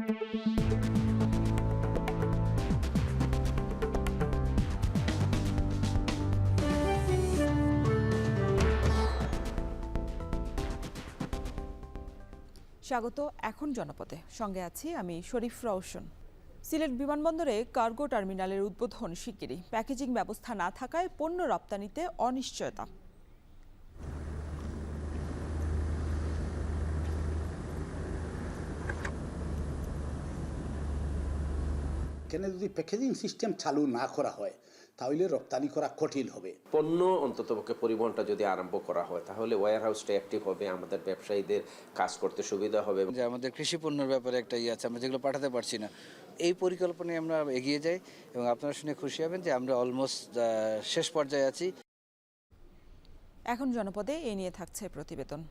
স্বাগত এখন জনপদে, সঙ্গে আছি আমি শরীফ রওশন। সিলেট বিমানবন্দরে কার্গো টার্মিনালের উদ্বোধন শিগগিরই, প্যাকেজিং ব্যবস্থা না থাকায় পণ্য রপ্তানিতে অনিশ্চয়তা। এখানে যদি প্যাকেজিং সিস্টেম চালু না করা হয় তাহলে রপ্তানি করা কঠিন হবে। পণ্য অন্ততপক্ষে পরিবহনটা যদি আরম্ভ করা হয় তাহলে ওয়্যার হাউসটা অ্যাক্টিভ হবে, আমাদের ব্যবসায়ীদের কাজ করতে সুবিধা হবে। যে আমাদের কৃষি পণ্যের ব্যাপারে একটা আছে, আমরা যেগুলো পাঠাতে পারছি না, এই পরিকল্পনায় আমরা এগিয়ে যাই এবং আপনারা শুনে খুশি হবেন যে আমরা অলমোস্ট শেষ পর্যায়ে আছি। এখন জনপদে এ নিয়ে থাকছে প্রতিবেদন।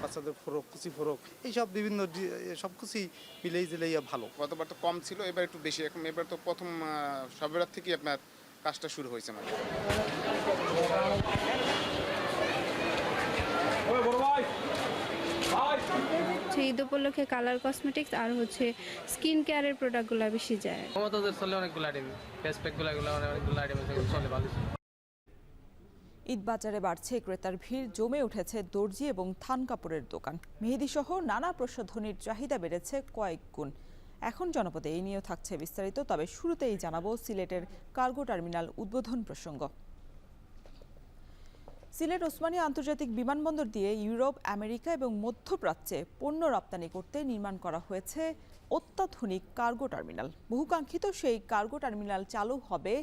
বাচ্চাদের ফরক, কুচি ফরক, এইসব বিভিন্ন সব কিছুই মিলেই জেলেইয়া ভালো। গতবার তো কম ছিল, এবার একটু বেশি। এখন এবার তো প্রথম সবেরাত থেকেই আপনার কাজটা শুরু হয়েছে। মানে ঈদ উপলক্ষে কালার কসমেটিক্স আর স্কিন কেয়ারের প্রোডাক্টগুলো বেশি যায়। আমাদের চলে অনেকগুলো আইটেম, ফেস প্যাকগুলো অনেকগুলো আইটেম চলে ভালো। ঈদ বাজারে বাড়ছে ক্রেতার ভিড়, জমে উঠেছে দর্জি এবং থান কাপড়ের দোকান। মেহেদি সহ নানা প্রসাধনীর চাহিদা বেড়েছে কয়েক গুণ। এখন জনপদে এই নিয়েও থাকছে বিস্তারিত, তবে শুরুতেই জানাবো সিলেটের কার্গো টার্মিনাল উদ্বোধন প্রসঙ্গ। সিলেট ওসমানী আন্তর্জাতিক বিমানবন্দর দিয়ে ইউরোপ, আমেরিকা এবং মধ্যপ্রাচ্যে পণ্য রপ্তানি করতে নির্মাণ করা হয়েছে অত্যাধুনিক কার্গো টার্মিনাল। বহুকাঙ্ক্ষিত সেই কার্গো টার্মিনাল চালু হবে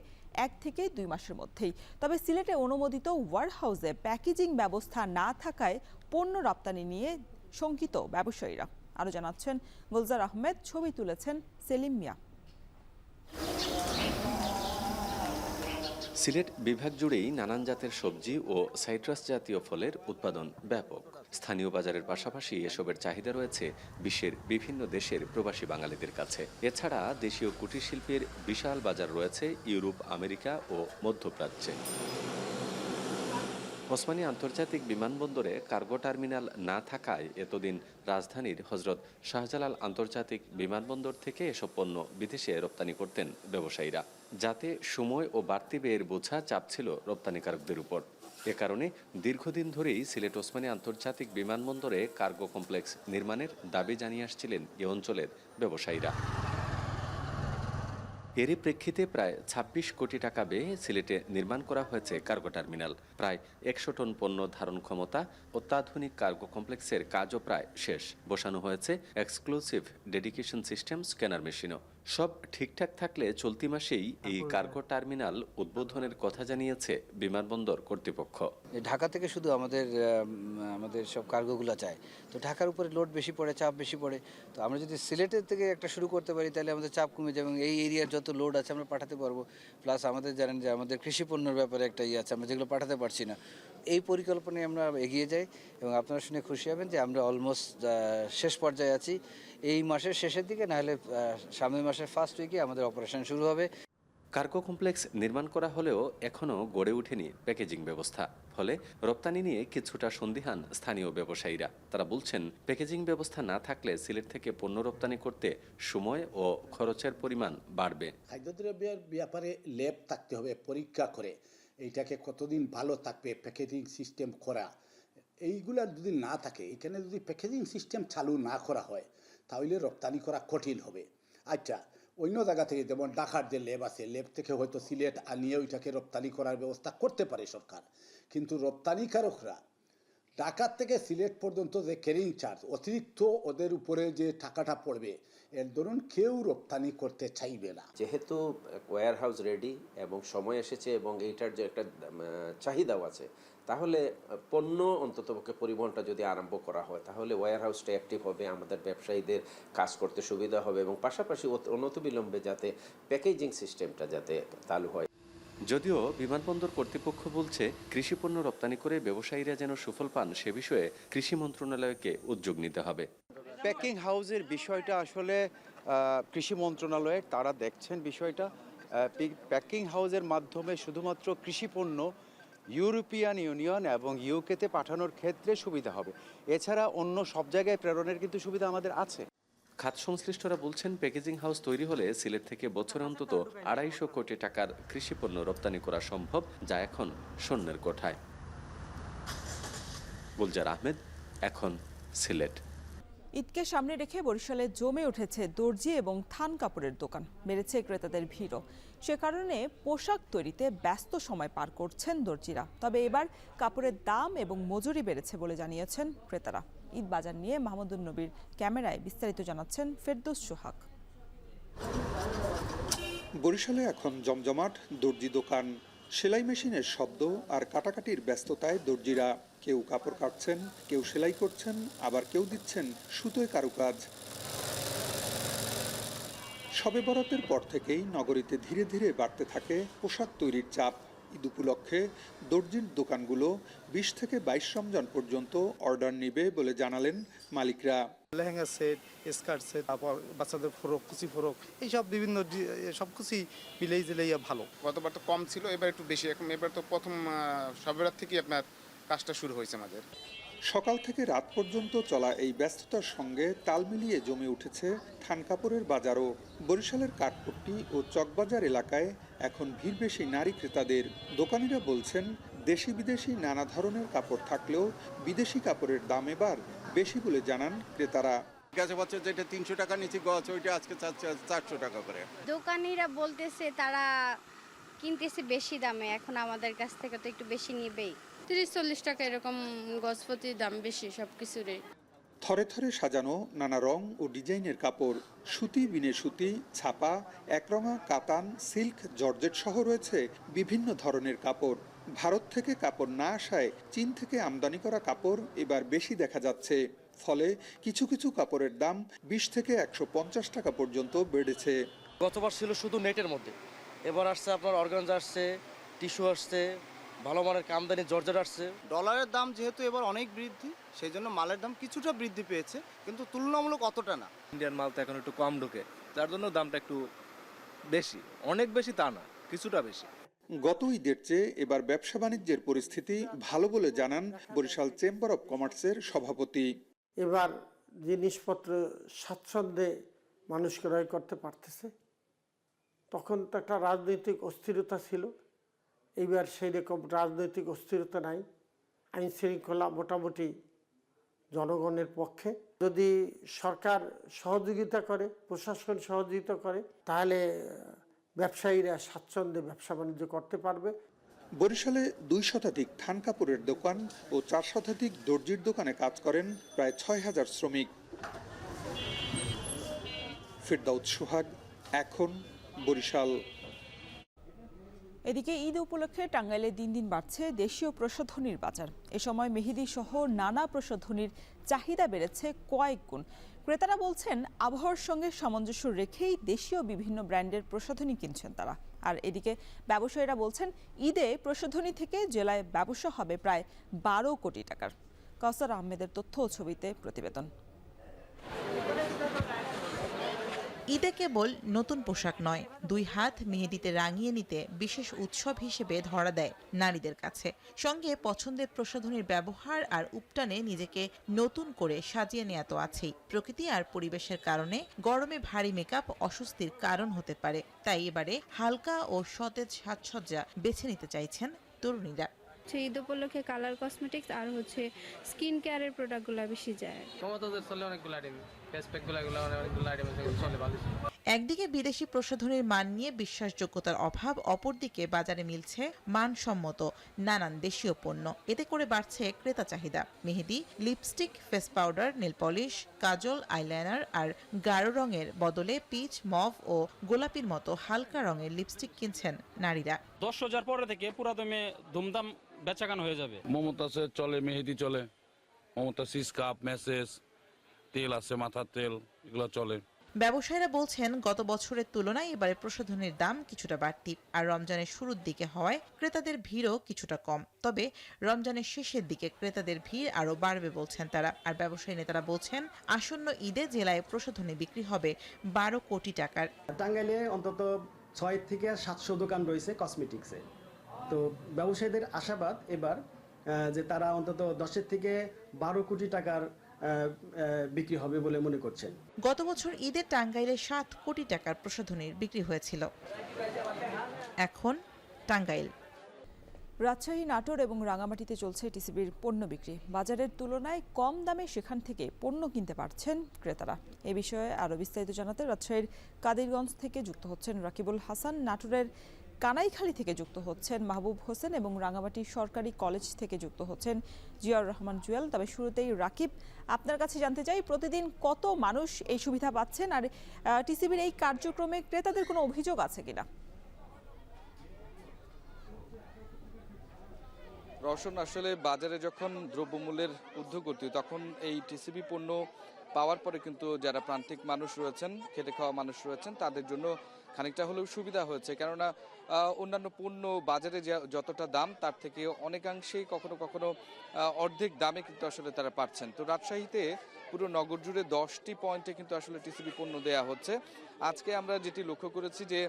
1 থেকে 2 মাসের মধ্যেই। তবে সিলেটে অনুমোদিত ওয়ারহাউসে প্যাকেজিং ব্যবস্থা না থাকায় পণ্য রপ্তানি নিয়ে শঙ্কিত ব্যবসায়ীরা। আরও জানাচ্ছেন গুলজার আহমেদ, ছবি তুলেছেন সেলিম মিয়া। সিলেট বিভাগ জুড়েই নানান জাতের সবজি ও সাইট্রাস জাতীয় ফলের উৎপাদন ব্যাপক। স্থানীয় বাজারের পাশাপাশি এসবের চাহিদা রয়েছে বিশ্বের বিভিন্ন দেশের প্রবাসী বাঙালিদের কাছে। এছাড়া দেশীয় কুটির শিল্পের বিশাল বাজার রয়েছে ইউরোপ, আমেরিকা ও মধ্যপ্রাচ্যে। ওসমানী আন্তর্জাতিক বিমানবন্দরে কার্গো টার্মিনাল না থাকায় এতদিন রাজধানীর হজরত শাহজালাল আন্তর্জাতিক বিমানবন্দর থেকে এসব পণ্য বিদেশে রপ্তানি করতেন ব্যবসায়ীরা, যাতে সময় ও বাড়তি ব্যয়ের বোঝা চাপ ছিল রপ্তানিকারকদের উপর। এ কারণে দীর্ঘদিন ধরেই সিলেট ওসমানী আন্তর্জাতিক বিমানবন্দরে কার্গো কমপ্লেক্স নির্মাণের দাবি জানিয়ে আসছিলেন এ অঞ্চলের ব্যবসায়ীরা। এরই প্রেক্ষিতে প্রায় ২৬ কোটি টাকা ব্যয়ে সিলেটে নির্মাণ করা হয়েছে কার্গো টার্মিনাল। প্রায় ১০০ টন পণ্য ধারণ ক্ষমতা অত্যাধুনিক কার্গো কমপ্লেক্সের কাজও প্রায় শেষ। বসানো হয়েছে এক্সক্লুসিভ ডেডিকেশন সিস্টেম স্ক্যানার মেশিনও। সব ঠিকঠাক থাকলে চলতি মাসেই এই কার্গো টার্মিনাল উদ্বোধনের কথা জানিয়েছে বিমানবন্দর কর্তৃপক্ষ। ঢাকা থেকে শুধু আমাদের সব কার্গোগুলো চায়, তো ঢাকার উপরে লোড বেশি পড়ে, চাপ বেশি পড়ে। তো আমরা যদি সিলেটের থেকে একটা শুরু করতে পারি তাহলে আমাদের চাপ কমে যাবে এবং এই এরিয়ার যত লোড আছে আমরা পাঠাতে পারবো। প্লাস আমাদের জানেন যে আমাদের কৃষি পণ্যের ব্যাপারে একটা আছে, আমরা যেগুলো পাঠাতে পারছি না, এই পরিকল্পনায় আমরা এগিয়ে যাই এবং আপনারা শুনে খুশি হবেন যে আমরা অলমোস্ট শেষ পর্যায়ে আছি। এই মাসের শেষের দিকে, না হলে সামনের মাসের ফার্স্ট উইকে আমাদের অপারেশন শুরু হবে। কার্গো কমপ্লেক্স নির্মাণ করা হলেও এখনও গড়ে ওঠেনি প্যাকেজিং ব্যবস্থা। ফলে রপ্তানি নিয়ে কিছুটা সন্দিহান স্থানীয় ব্যবসায়ীরা। তারা বলছেন, প্যাকেজিং ব্যবস্থা না থাকলে সিলেট থেকে পণ্য রপ্তানি করতে সময় ও খরচের পরিমাণ বাড়বে। খাদ্যদ্রব্যের ব্যাপারে ল্যাব থাকতে হবে, পরীক্ষা করে এইটাকে কতদিন ভালো থাকবে, প্যাকেজিং সিস্টেম করা, এইগুলা যদি না থাকে, এখানে যদি প্যাকেজিং সিস্টেম চালু না করা হয় তাহলে রপ্তানি করা কঠিন হবে। আচ্ছা, অন্য জায়গা থেকে যেমন ঢাকার যে ল্যাব আছে, ল্যাব থেকে হয়তো সিলেট আনিয়ে ওইটাকে রপ্তানি করার ব্যবস্থা করতে পারে সরকার, কিন্তু রপ্তানিকারকরা ঢাকা থেকে সিলেট পর্যন্ত যে ক্যারিং চার্জ, অতিরিক্ত ওদের উপরে যে টাকাটা পড়বে, এর ধরুন কেউ রপ্তানি করতে চাইবে না। যেহেতু ওয়্যার হাউস রেডি এবং সময় এসেছে এবং এইটার যে একটা চাহিদাও আছে, তাহলে পণ্য অন্ততপক্ষে পরিবহনটা যদি আরম্ভ করা হয় তাহলে ওয়্যার হাউসটা অ্যাক্টিভ হবে, আমাদের ব্যবসায়ীদের কাজ করতে সুবিধা হবে এবং পাশাপাশি অনতিবিলম্বে যাতে প্যাকেজিং সিস্টেমটা যাতে চালু হয়। যদিও বিমানবন্দর কর্তৃপক্ষ বলছে, কৃষি পণ্য রপ্তানি করে ব্যবসায়ীরা যেন সুফল পান সে বিষয়ে কৃষি মন্ত্রণালয়কে উদ্যোগ নিতে হবে। প্যাকিং হাউসের বিষয়টা আসলে কৃষি মন্ত্রণালয়ের, তারা দেখছেন বিষয়টা প্যাকিং হাউসের মাধ্যমে শুধুমাত্র কৃষিপণ্য ইউরোপিয়ান ইউনিয়ন এবং ইউকেতে পাঠানোর ক্ষেত্রে সুবিধা হবে। এছাড়া অন্য সব জায়গায় প্রেরণের কিন্তু সুবিধা আমাদের আছে। খাত সংশ্লিষ্টরা বলছেন, প্যাকেজিং হাউস তৈরি হলে সিলেট থেকে বছরে অন্তত 250 কোটি টাকার কৃষিপণ্য রপ্তানি করা সম্ভব, যা এখন শূন্যের কোঠায়। গুলজার আহমেদ, এখন সিলেট। ঈদকে সামনে রেখে বরিশালে জমে উঠেছে দর্জি এবং থান কাপড়ের দোকান, বেড়েছে ক্রেতাদের ভিড়ও। সে কারণে পোশাক তৈরিতে ব্যস্ত সময় পার করছেন দর্জিরা। তবে এবার কাপড়ের দাম এবং মজুরি বেড়েছে বলে জানিয়েছেন ক্রেতারা। ঈদ বাজার নিয়ে মাহমুদুন নবীর ক্যামেরায় বিস্তারিত জানাচ্ছেন ফেরদৌস সোহাগ। বরিশালে এখন জমজমাট দর্জি দোকান, সেলাই মেশিনের শব্দ আর কাটাকাটির ব্যস্ততায় দর্জিরা কেউ কাপড় কাটছেন, কেউ সেলাই করছেন, আবার কেউ দিচ্ছেন সুতোয় কারুকাজ। শবে বরাতের পর থেকেই নগরীতে ধীরে ধীরে বাড়তে থাকে পোশাক তৈরির চাপ। ঈদ উপলক্ষে দর্জির দোকানগুলো 20 থেকে 22 রমজান পর্যন্ত অর্ডার নেবে বলে জানালেন মালিকরা। লেহেঙ্গা সেট, স্কার্ট সেট, তারপর বাচ্চাদের ফ্রক, কুচি ফ্রক, এইসব বিভিন্ন সব কিছুই মিলেই জেলেইয়া ভালো। গতবার তো কম ছিল, এবার একটু বেশি। এখন এবার তো প্রথম শবে বরাত থেকে আপনার কাজটা শুরু হয়েছে আমাদের। সকাল থেকে রাত পর্যন্ত চলা এই ব্যস্ততার সঙ্গে তাল মিলিয়ে জমে উঠেছে থান কাপড়ের বাজারও। বরিশালের কাঠপট্টি ও চকবাজার এলাকায় এখন ভিড় বেশি নারী ক্রেতাদের। দোকানিরা বলছেন, দেশি বিদেশি নানা ধরনের কাপড় থাকলেও বিদেশি কাপড়ের দাম এবার বেশি বলে জানান ক্রেতারা। গেছে বছর যেটা 300 টাকা নিচে গছ, ওইটা আজকে 400 টাকা করে। দোকানিরা বলতেছে তারা কিনতেছে বেশি দামে, এখন আমাদের কাছ থেকে তো একটু বেশি নিবেই। 30-40 টাকা এরকম গজপতির দাম বেশি সব কিছুরই। থরে থরে সাজানো নানা রং ও ডিজাইনের কাপড়, সুতি, বিনে সুতি, ছাপা, একরঙা, কাতান, সিল্ক, জর্জেট সহ রয়েছে বিভিন্ন ধরনের কাপড়। ভারত থেকে কাপড় না আসায় চীন থেকে আমদানি করা কাপড় এবার বেশি দেখা যাচ্ছে। ফলে কিছু কিছু কাপড়ের দাম 20 থেকে 150 টাকা পর্যন্ত বেড়েছে। গতবার ছিল শুধু নেটের মধ্যে, এবার আসছে আপনার অর্গানজা আসছে, টিস্যু আসছে, ভালো মানের আমদানি জর্জেট আসছে। ডলারের দাম যেহেতু এবার অনেক বৃদ্ধি, সেই জন্য মালের দাম কিছুটা বৃদ্ধি পেয়েছে, কিন্তু তুলনামূলক অতটা না। ইন্ডিয়ান মাল তো এখন একটু কম ঢোকে, যার জন্য দামটা একটু বেশি, অনেক বেশি তা না, কিছুটা বেশি। গত ঈদের চেয়ে এবার ব্যবসা বাণিজ্যের পরিস্থিতি ভালো বলে জানান বরিশাল চেম্বার অব কমার্সের সভাপতি। এবার জিনিসপত্র স্বাচ্ছন্দ্যে মানুষ ক্রয় করতে পারতেছে। তখন তো একটা রাজনৈতিক অস্থিরতা ছিল, এইবার সেই রকম রাজনৈতিক অস্থিরতা নাই। আইন শৃঙ্খলা মোটামুটি জনগণের পক্ষে। যদি সরকার সহযোগিতা করে, প্রশাসন সহযোগিতা করে, তাহলে ব্যবসায়ীরা স্বাচ্ছন্দ্যে ব্যবসা বাণিজ্য করতে পারবে। বরিশালে 2 শতাধিক থান কাপড়ের দোকান ও 4 শতাধিক দর্জির দোকানে কাজ করেন প্রায় 6000 শ্রমিক। ফেরদৌস সোহাগ, এখন বরিশাল। এদিকে ঈদ উপলক্ষে টাঙ্গাইলে দিন দিন বাড়ছে দেশীয় প্রসাধনীর বাজার। এ সময় মেহেদি সহ নানা প্রসাধনীর চাহিদা বেড়েছে কয়েক গুণ। ক্রেতারা বলছেন, আবহাওয়ার সঙ্গে সামঞ্জস্য রেখেই দেশীয় বিভিন্ন ব্র্যান্ডের প্রসাধনী কিনছেন তারা। আর এদিকে ব্যবসায়ীরা বলছেন, ঈদে প্রসাধনী থেকে জেলায় ব্যবসা হবে প্রায় 12 কোটি টাকার। কাউসার আহমেদের তথ্য ও ছবিতে প্রতিবেদন। ঈদে কেবল নতুন পোশাক নয়, 2 হাত মেহেদিতে রাঙিয়ে নিতে বিশেষ উৎসব হিসেবে ধরা দেয় নারীদের কাছে। সঙ্গে পছন্দের প্রসাধনীর ব্যবহার আর উপটানে নিজেকে নতুন করে সাজিয়ে নেওয়া তো আছেই। প্রকৃতি আর পরিবেশের কারণে গরমে ভারী মেকআপ অস্বস্তির কারণ হতে পারে, তাই এবারে হালকা ও সতেজ সাজসজ্জা বেছে নিতে চাইছেন তরুণীরা। ঈদ উপলক্ষে কালার কসমেটিক্স আর স্কিন কেয়ারের প্রোডাক্টগুলো বেশি যায়। একদিকে বিদেশি প্রসাধনীর মান নিয়ে বিশ্বাসযোগ্যতার অভাব, অপরদিকে বাজারে মিলছে মানসম্মত নানান দেশীয় পণ্য। এতে করে বাড়ছে ক্রেতা চাহিদা। Mehndi, lipstick, face powder, nail polish, kajal, eyeliner আর গাঢ় রঙের বদলে পিচ, মভ ও গোলাপির মতো হালকা রঙের লিপস্টিক কিনছেন নারীরা। 10,000 পরে থেকে পুরো দমে ধুমধাম বেচাকেনা হয়ে যাবে। মমতাজের চলে, মেহেদি চলে, মমতাজ স্কার্ফ, মেসেজ, তেল আছে, মাথার তেল, এগুলো চলে। ব্যবসায়ীরা বলছেন, গত বছরের তুলনায় এবারে প্রসাধনীর দাম কিছুটা বাড়তি। আর রমজানের শুরুর দিকে হওয়ায় ক্রেতাদের ভিড়ও কিছুটা কম। তবে রমজানের শেষের দিকে ক্রেতাদের ভিড় আরও বাড়বে বলছেন তারা। আর ব্যবসায়ী নেতারা বলছেন, আসন্ন ঈদে জেলায় প্রসাধনী বিক্রি হবে 12 কোটি টাকার। টাঙ্গাইলে অন্তত 6 থেকে 700 দোকান রয়েছে কসমেটিক্সে। তো ব্যবসায়ীদের আশাবাদ এবার যে তারা অন্তত 10 থেকে 12 কোটি টাকার বিক্রি হবে বলে মনে করছেন। গত বছর ঈদে টাঙ্গাইলে 7 কোটি টাকার প্রসাধনীর বিক্রি হয়েছিল। এখন টাঙ্গাইল, রাজশাহী, নাটোর এবং রাঙামাটিতে চলছে টিসিবির পণ্য বিক্রি। বাজারের তুলনায় কম দামে সেখান থেকে পণ্য কিনতে পারছেন ক্রেতারা। এ বিষয়ে আরও বিস্তারিত জানাতে রাজশাহীর কাদিরগঞ্জ থেকে যুক্ত হচ্ছেন রাকিবুল হাসান, নাটোরের কানাইখালী থেকে যুক্ত হচ্ছেন মাহবুব হোসেন এবং রাঙামাটি সরকারি কলেজ থেকে যুক্ত হচ্ছেন জিয়াউর রহমান জুয়েল। তবে শুরুতেই রাকিব, আপনার কাছে জানতে চাই প্রতিদিন কত মানুষ এই সুবিধা পাচ্ছেন আর টিসিবির এই কার্যক্রমে ক্রেতাদের কোনো অভিযোগ আছে কিনা? রওশন, আসলে বাজারে যখন দ্রব্যমূল্যের ঊর্ধ্বগতি তখন এই টিসিবি পণ্য পাওয়ার পরে কিন্তু যারা প্রান্তিক মানুষ রয়েছেন, খেটে খাওয়া মানুষ রয়েছেন, তাদের জন্য খানিকটা হলেও সুবিধা হয়েছে। কেননা অন্যান্য পণ্য বাজারে যতটা দাম তার থেকে অনেকাংশেই কখনো কখনো অর্ধেক দামে কিন্তু আসলে তারা পাচ্ছেন। তো রাজশাহীতে পুরো নগর জুড়ে 10টি পয়েন্টে কিন্তু আসলে টিসিবি পণ্য দেয়া হচ্ছে। আজকে আমরা যেটি লক্ষ্য করেছি যে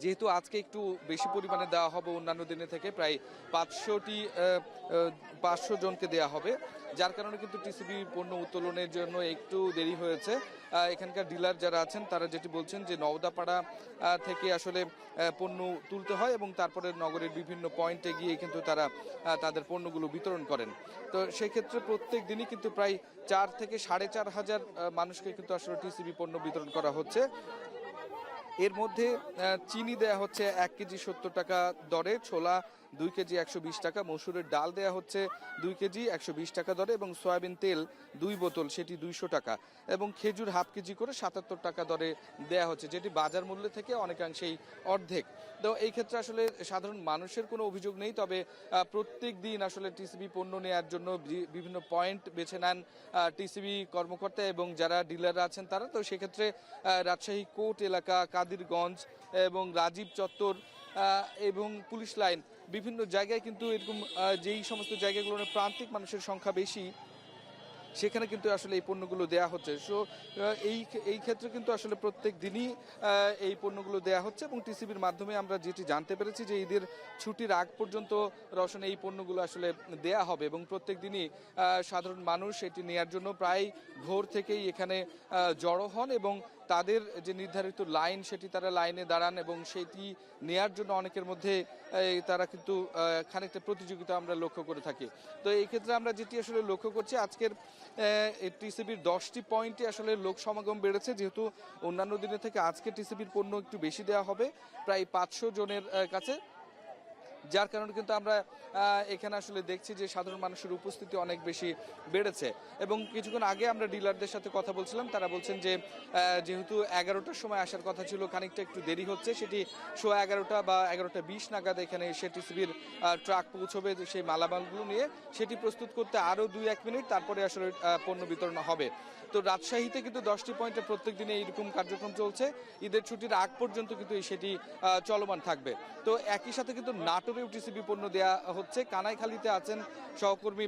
যেহেতু আজকে একটু বেশি পরিমাণে দেওয়া হবে অন্যান্য দিনে থেকে, প্রায় 500 জনকে দেওয়া হবে, যার কারণে কিন্তু টিসিবি পণ্য উত্তোলনের জন্য একটু দেরি হয়েছে। এখানকার ডিলার যারা আছেন তারা যেটি বলছেন যে নওদাপাড়া থেকে আসলে পণ্য তুলতে হয় এবং তারপরে নগরের বিভিন্ন পয়েন্টে গিয়ে কিন্তু তারা তাদের পণ্যগুলো বিতরণ করেন। তো সেক্ষেত্রে প্রত্যেক দিনই কিন্তু প্রায় 4 থেকে 4,500 মানুষকে কিন্তু আসলে টিসিবি পণ্য বিতরণ করা হচ্ছে। এর মধ্যে চিনি দেয়া হচ্ছে 1 কেজি 70 টাকা দরে, ছোলা 2 কেজি 120 টাকা, মসুরের ডাল দেয়া হচ্ছে 2 কেজি 120 টাকা দরে এবং সয়াবিন তেল 2 বোতল সেটি 200 টাকা এবং খেজুর হাফ কেজি করে 77 টাকা দরে দেয়া হচ্ছে, যেটি বাজার মূল্য থেকে অনেকাংশেই অর্ধেক। তো এই ক্ষেত্রে আসলে সাধারণ মানুষের কোনো অভিযোগ নেই। তবে প্রত্যেক দিন আসলে টিসিবি পণ্য নেওয়ার জন্য বিভিন্ন পয়েন্ট বেছে নেন টিসিবি কর্মকর্তা এবং যারা ডিলাররা আছেন তারা। তো সেক্ষেত্রে রাজশাহী কোর্ট এলাকা, কাদিরগঞ্জ এবং রাজীব চত্বর এবং পুলিশ লাইন, বিভিন্ন জায়গায় কিন্তু এরকম যেই সমস্ত জায়গাগুলোর প্রান্তিক মানুষের সংখ্যা বেশি সেখানে কিন্তু আসলে এই পণ্যগুলো দেয়া হচ্ছে। সো এই ক্ষেত্রে কিন্তু আসলে প্রত্যেক দিনই এই পণ্যগুলো দেয়া হচ্ছে এবং টিসিবির মাধ্যমে আমরা যেটি জানতে পেরেছি যে ঈদের ছুটির আগ পর্যন্ত রওশন এই পণ্যগুলো আসলে দেয়া হবে এবং প্রত্যেক দিনই সাধারণ মানুষ এটি নেওয়ার জন্য প্রায় ভোর থেকেই এখানে জড়ো হন এবং তাদের যে নির্ধারিত লাইন সেটি তারা লাইনে দাঁড়ান এবং সেটি নেয়ার জন্য অনেকের মধ্যে তারা কিন্তু খানিকটা প্রতিযোগিতা আমরা লক্ষ্য করে থাকি। তো এই ক্ষেত্রে আমরা যেটি আসলে লক্ষ্য করছি আজকের টিসিবির 10টি পয়েন্টে আসলে লোক সমাগম বেড়েছে, যেহেতু অন্যান্য দিনের থেকে আজকে টিসিবির পণ্য একটু বেশি দেওয়া হবে প্রায় 500 জনের কাছে, যার কারণে কিন্তু আমরা এখানে আসলে দেখছি যে সাধারণ মানুষের উপস্থিতি অনেক বেশি বেড়েছে। এবং কিছুক্ষণ আগে আমরা ডিলারদের সাথে কথা বলছিলাম, তারা বলছেন যে যেহেতু 11টার সময় আসার কথা ছিল, খানিকটা একটু দেরি হচ্ছে, সেটি 11:15 বা 11:20 নাগাদ এখানে এসে টিসিবির ট্রাক পৌঁছবে সেই মালামালগুলো নিয়ে, সেটি প্রস্তুত করতে আরও 2-1 মিনিট তারপরে আসলে পণ্য বিতরণ হবে। তো রাজশাহীতে কিন্তু 10টি পয়েন্টে প্রত্যেক দিনে এইরকম কার্যক্রম চলছে, ঈদের ছুটির আগ পর্যন্ত কিন্তু সেটি চলমান থাকবে। তো একই সাথে কিন্তু নাটোরেও টিসিবি পণ্য দেওয়া হচ্ছে। কানাইখালীতে আছেন সহকর্মী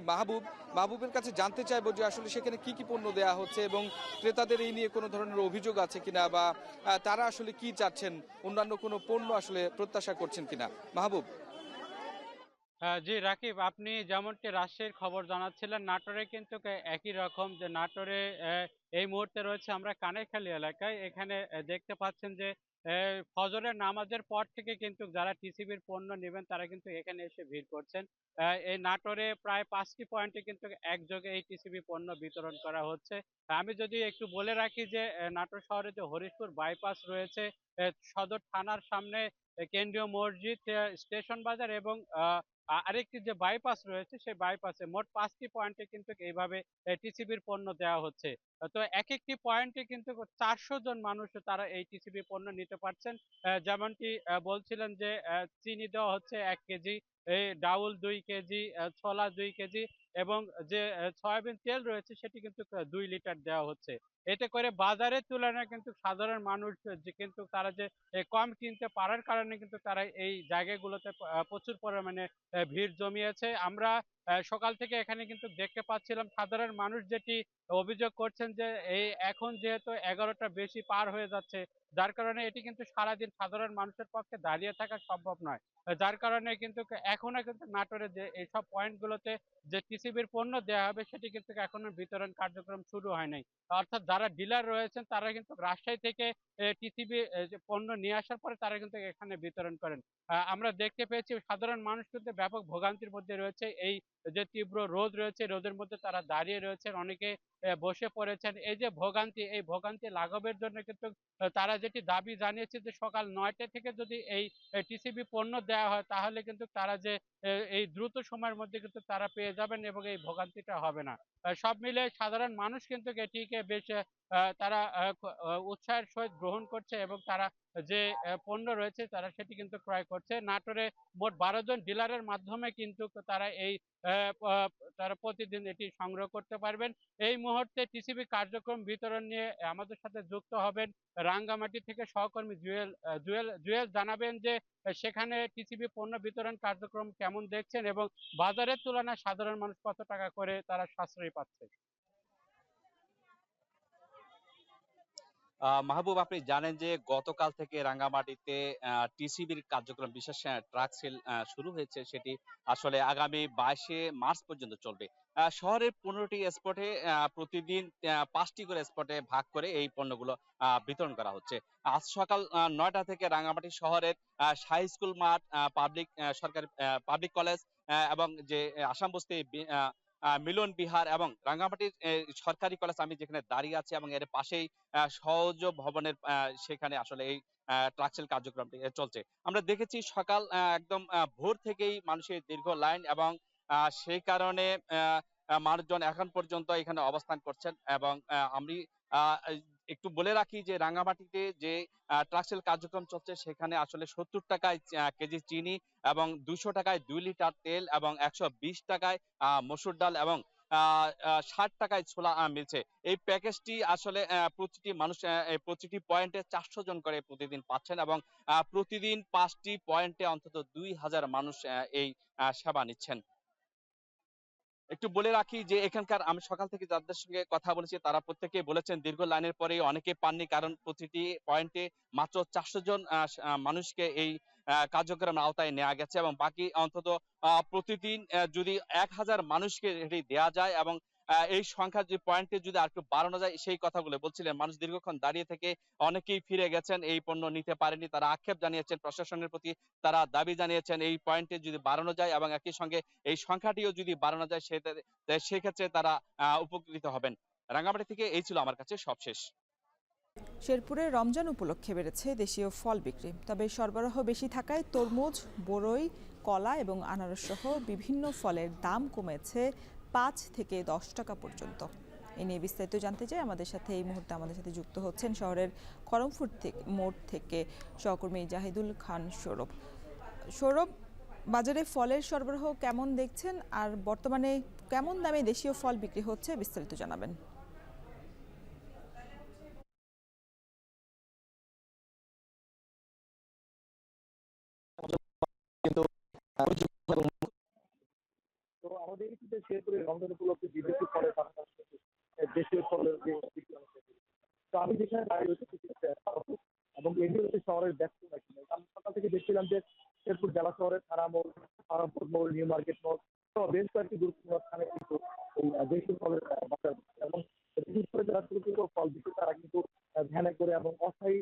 মাহবুবের কাছে জানতে চাইবো যে আসলে সেখানে কি কি পণ্য দেওয়া হচ্ছে এবং ক্রেতাদের এই নিয়ে কোনো ধরনের অভিযোগ আছে কিনা বা তারা আসলে কি চাচ্ছেন, অন্যান্য কোনো পণ্য আসলে প্রত্যাশা করছেন কিনা। মাহবুব। জি রাকিব, আপনি যেমনটি রাজশাহীর খবর জানাচ্ছিলেন, নাটোরে কিন্তু একই রকম, যে নাটোরে এই মুহূর্তে রয়েছে আমরা কানাইখালী এলাকায়। এখানে দেখতে পাচ্ছেন যে ফজরের নামাজের পর থেকে কিন্তু যারা টিসিবির পণ্য নেবেন তারা কিন্তু এখানে এসে ভিড় করছেন। এই নাটোরে প্রায় 5টি পয়েন্টে কিন্তু একযোগে এই টিসিবি পণ্য বিতরণ করা হচ্ছে। আমি যদি একটু বলে রাখি যে নাটোর শহরে যে হরিশপুর বাইপাস রয়েছে, সদর থানার সামনে কেন্দ্রীয় মসজিদ, স্টেশন বাজার এবং আরেকটি যে বাইপাস রয়েছে সেই বাইপাসে মোট 5টি পয়েন্টে কিন্তু এইভাবে টিসিবির পণ্য দেওয়া হচ্ছে। তো এক একটি পয়েন্টে কিন্তু 400 জন মানুষ তারা এই টিসিবি পণ্য নিতে পারছেন। যেমনটি বলছিলেন যে চিনি দেওয়া হচ্ছে 1 কেজি, এই ডাউল 2 কেজি, ছোলা 2 কেজি এবং যে সয়াবিন তেল রয়েছে সেটি কিন্তু 2 লিটার দেওয়া হচ্ছে। এতে করে বাজারের তুলনায় কিন্তু সাধারণ মানুষ যে কিন্তু তারা যে কম কিনতে পারার কারণে কিন্তু তারা এই জায়গাগুলোতে প্রচুর পরিমাণে ভিড় জমিয়েছে। আমরা সকাল থেকে এখানে কিন্তু দেখতে পাচ্ছিলাম সাধারণ মানুষ যেটি অভিযোগ করছেন যে এই এখন যেহেতু 11টা বেশি পার হয়ে যাচ্ছে, যার কারণে এটি কিন্তু সারাদিন সাধারণ মানুষের পক্ষে দাঁড়িয়ে থাকা সম্ভব নয়। যার কারণে কিন্তু এখনো কিন্তু নাটোরে যে এইসব পয়েন্টগুলোতে যে টিসিবির পণ্য দেওয়া হবে সেটি কিন্তু এখনো বিতরণ কার্যক্রম শুরু হয় নাই। অর্থাৎ যারা ডিলার রয়েছেন তারা কিন্তু রাজশাহী থেকে টিসিবি যে পণ্য নিয়ে আসার পরে তারা কিন্তু এখানে বিতরণ করেন। আমরা দেখতে পেয়েছি সাধারণ মানুষ কিন্তু ব্যাপক ভোগান্তির মধ্যে রয়েছে। এই যে তীব্র রোদ রয়েছে, রোদের মধ্যে তারা দাঁড়িয়ে রয়েছেন, অনেকে বসে পড়েছেন। এই যে ভোগান্তি, এই ভোগান্তি লাঘবের জন্য কিন্তু তারা যেটি দাবি জানিয়েছে যে সকাল ৯টা থেকে যদি এই টিসিবি পণ্য দেওয়া হয় তাহলে কিন্তু তারা যে এই দ্রুত সময়ের মধ্যে কিন্তু তারা পেয়ে যাবেন এবং এই ভোগান্তিটা হবে না। সব মিলে সাধারণ মানুষ কিন্তু এটিকে বেশ তারা উৎসাহের সহিত গ্রহণ করছে এবং তারা যে পণ্য রয়েছে তারা সেটি কিন্তু ক্রয় করছে। নাটোরে মোট 12 জন ডিলারের মাধ্যমে কিন্তু তারা এই তারা প্রতিদিন এটি সংগ্রহ করতে পারবেন। এই মুহূর্তে টিসিবি কার্যক্রম বিতরণ নিয়ে আমাদের সাথে যুক্ত হবেন রাঙ্গামাটি থেকে সহকর্মী জুয়েল জানাবেন যে সেখানে টিসিবি পণ্য বিতরণ কার্যক্রম কেমন দেখছেন এবং বাজারের তুলনায় সাধারণ মানুষ কত টাকা করে তারা সাশ্রয়ী পাচ্ছে। মাহবুব, আপনি জানেন যে গতকাল থেকে রাঙ্গামাটিতে টিসিবির কার্যক্রম বিশেষ ট্রাক সেল শুরু হয়েছে। সেটি আসলে আগামী 22শে মার্চ পর্যন্ত চলবে। শহরের 15টি স্পটে প্রতিদিন 5টি করে স্পটে ভাগ করে এই পণ্যগুলো বিতরণ করা হচ্ছে। আজ সকাল 9টা থেকে রাঙ্গামাটি শহরের হাই স্কুল মাঠ, সরকারি পাবলিক কলেজ এবং যে আসাম বস্তি মিলন বিহার এবং রাঙ্গামাটির সরকারি কলেজ আমি যেখানে দাঁড়িয়ে আছি এবং এর পাশেই সহজ ভবনের সেখানে আসলে এই ট্রাক সেল কার্যক্রমটি চলছে। আমরা দেখেছি সকাল একদম ভোর থেকেই মানুষের দীর্ঘ লাইন এবং সেই কারণে মানুষজন এখন পর্যন্ত এখানে অবস্থান করছেন এবং আমি একটু বলে রাখি যে রাঙ্গামাটিতে যে ট্রাক সেল কার্যক্রম চলছে সেখানে আসলে 70 টাকায় কেজি চিনি এবং 200 টাকায় 2 লিটার তেল এবং 120 টাকায় মসুর ডাল এবং 60 টাকায় ছোলা মিলছে। এই প্যাকেজটি আসলে প্রতিটি মানুষ প্রতিটি পয়েন্টে 400 জন করে প্রতিদিন পাচ্ছেন এবং প্রতিদিন 5টি পয়েন্টে অন্তত 2000 মানুষ এই সেবা নিচ্ছেন। একটু বলে রাখি যে এখানকার আমি সকাল থেকে যাদের সঙ্গে কথা বলেছি তারা প্রত্যেকেই বলেছেন দীর্ঘ লাইনের পরে অনেকে পাননি, কারণ প্রতিটি পয়েন্টে মাত্র 400 জন মানুষকে এই কার্যক্রমের আওতায় নেওয়া গেছে এবং বাকি অন্তত প্রতিদিন যদি 1000 মানুষকে এটি দেওয়া যায় এবং এই সংখ্যা যে পয়েন্টে যদি আরেকটু বাড়ানো যায় সেই কথাগুলো বলছিলেন। মানুষ দীর্ঘক্ষণ দাঁড়িয়ে থেকে অনেকেই ফিরে গেছেন, এই পণ্য নিতে পারেনি। তারা আক্ষেপ জানিয়েছেন প্রশাসনের প্রতি, তারা দাবি জানিয়েছেন এই পয়েন্টে যদি বাড়ানো যায় এবং একই সঙ্গে এই সংখ্যাটিও যদি বাড়ানো যায় সেক্ষেত্রে তারা উপকৃত হবেন। রাঙ্গামাটি থেকে এই ছিল আমার কাছে সবশেষ। শেরপুরে রমজান উপলক্ষে বেড়েছে দেশীয় ফল বিক্রি, তবে সরবরাহ বেশি থাকায় তরমুজ, বরই, কলা এবং আনারস সহ বিভিন্ন ফলের দাম কমেছে 5 থেকে 10 টাকা পর্যন্ত। এ নিয়ে বিস্তারিত জানতে চাই আমাদের সাথে এই মুহূর্তে আমাদের সাথে যুক্ত হচ্ছেন শহরের করমপুর মোড় থেকে সহকর্মী জাহিদুল খান সৌরভ। বাজারে ফলের সরবরাহ কেমন দেখছেন আর বর্তমানে কেমন দামে দেশীয় ফল বিক্রি হচ্ছে বিস্তারিত জানাবেন। তো আমাদের কিন্তু শেরপুরে রমজান উপলক্ষে বিদেশি ফলের পাশাপাশি দেশীয় ফলের যে তো আমি যেখানে দাঁড়িয়ে রয়েছি এবং এটি হচ্ছে শহরের ব্যস্ত নাকি আমি সকাল থেকে দেখছিলাম যে শেরপুর জেলা শহরের থানা মোড়, আরামপুর মোড়, নিউ মার্কেট মোড় সহ বেশ কয়েকটি গুরুত্বপূর্ণ স্থানে কিন্তু এই দেশীয় ফলের বাজার এবং বিশেষ করে যারা ছোট ছোট ফল বিক্রি তারা কিন্তু ভ্যানে করে এবং অস্থায়ী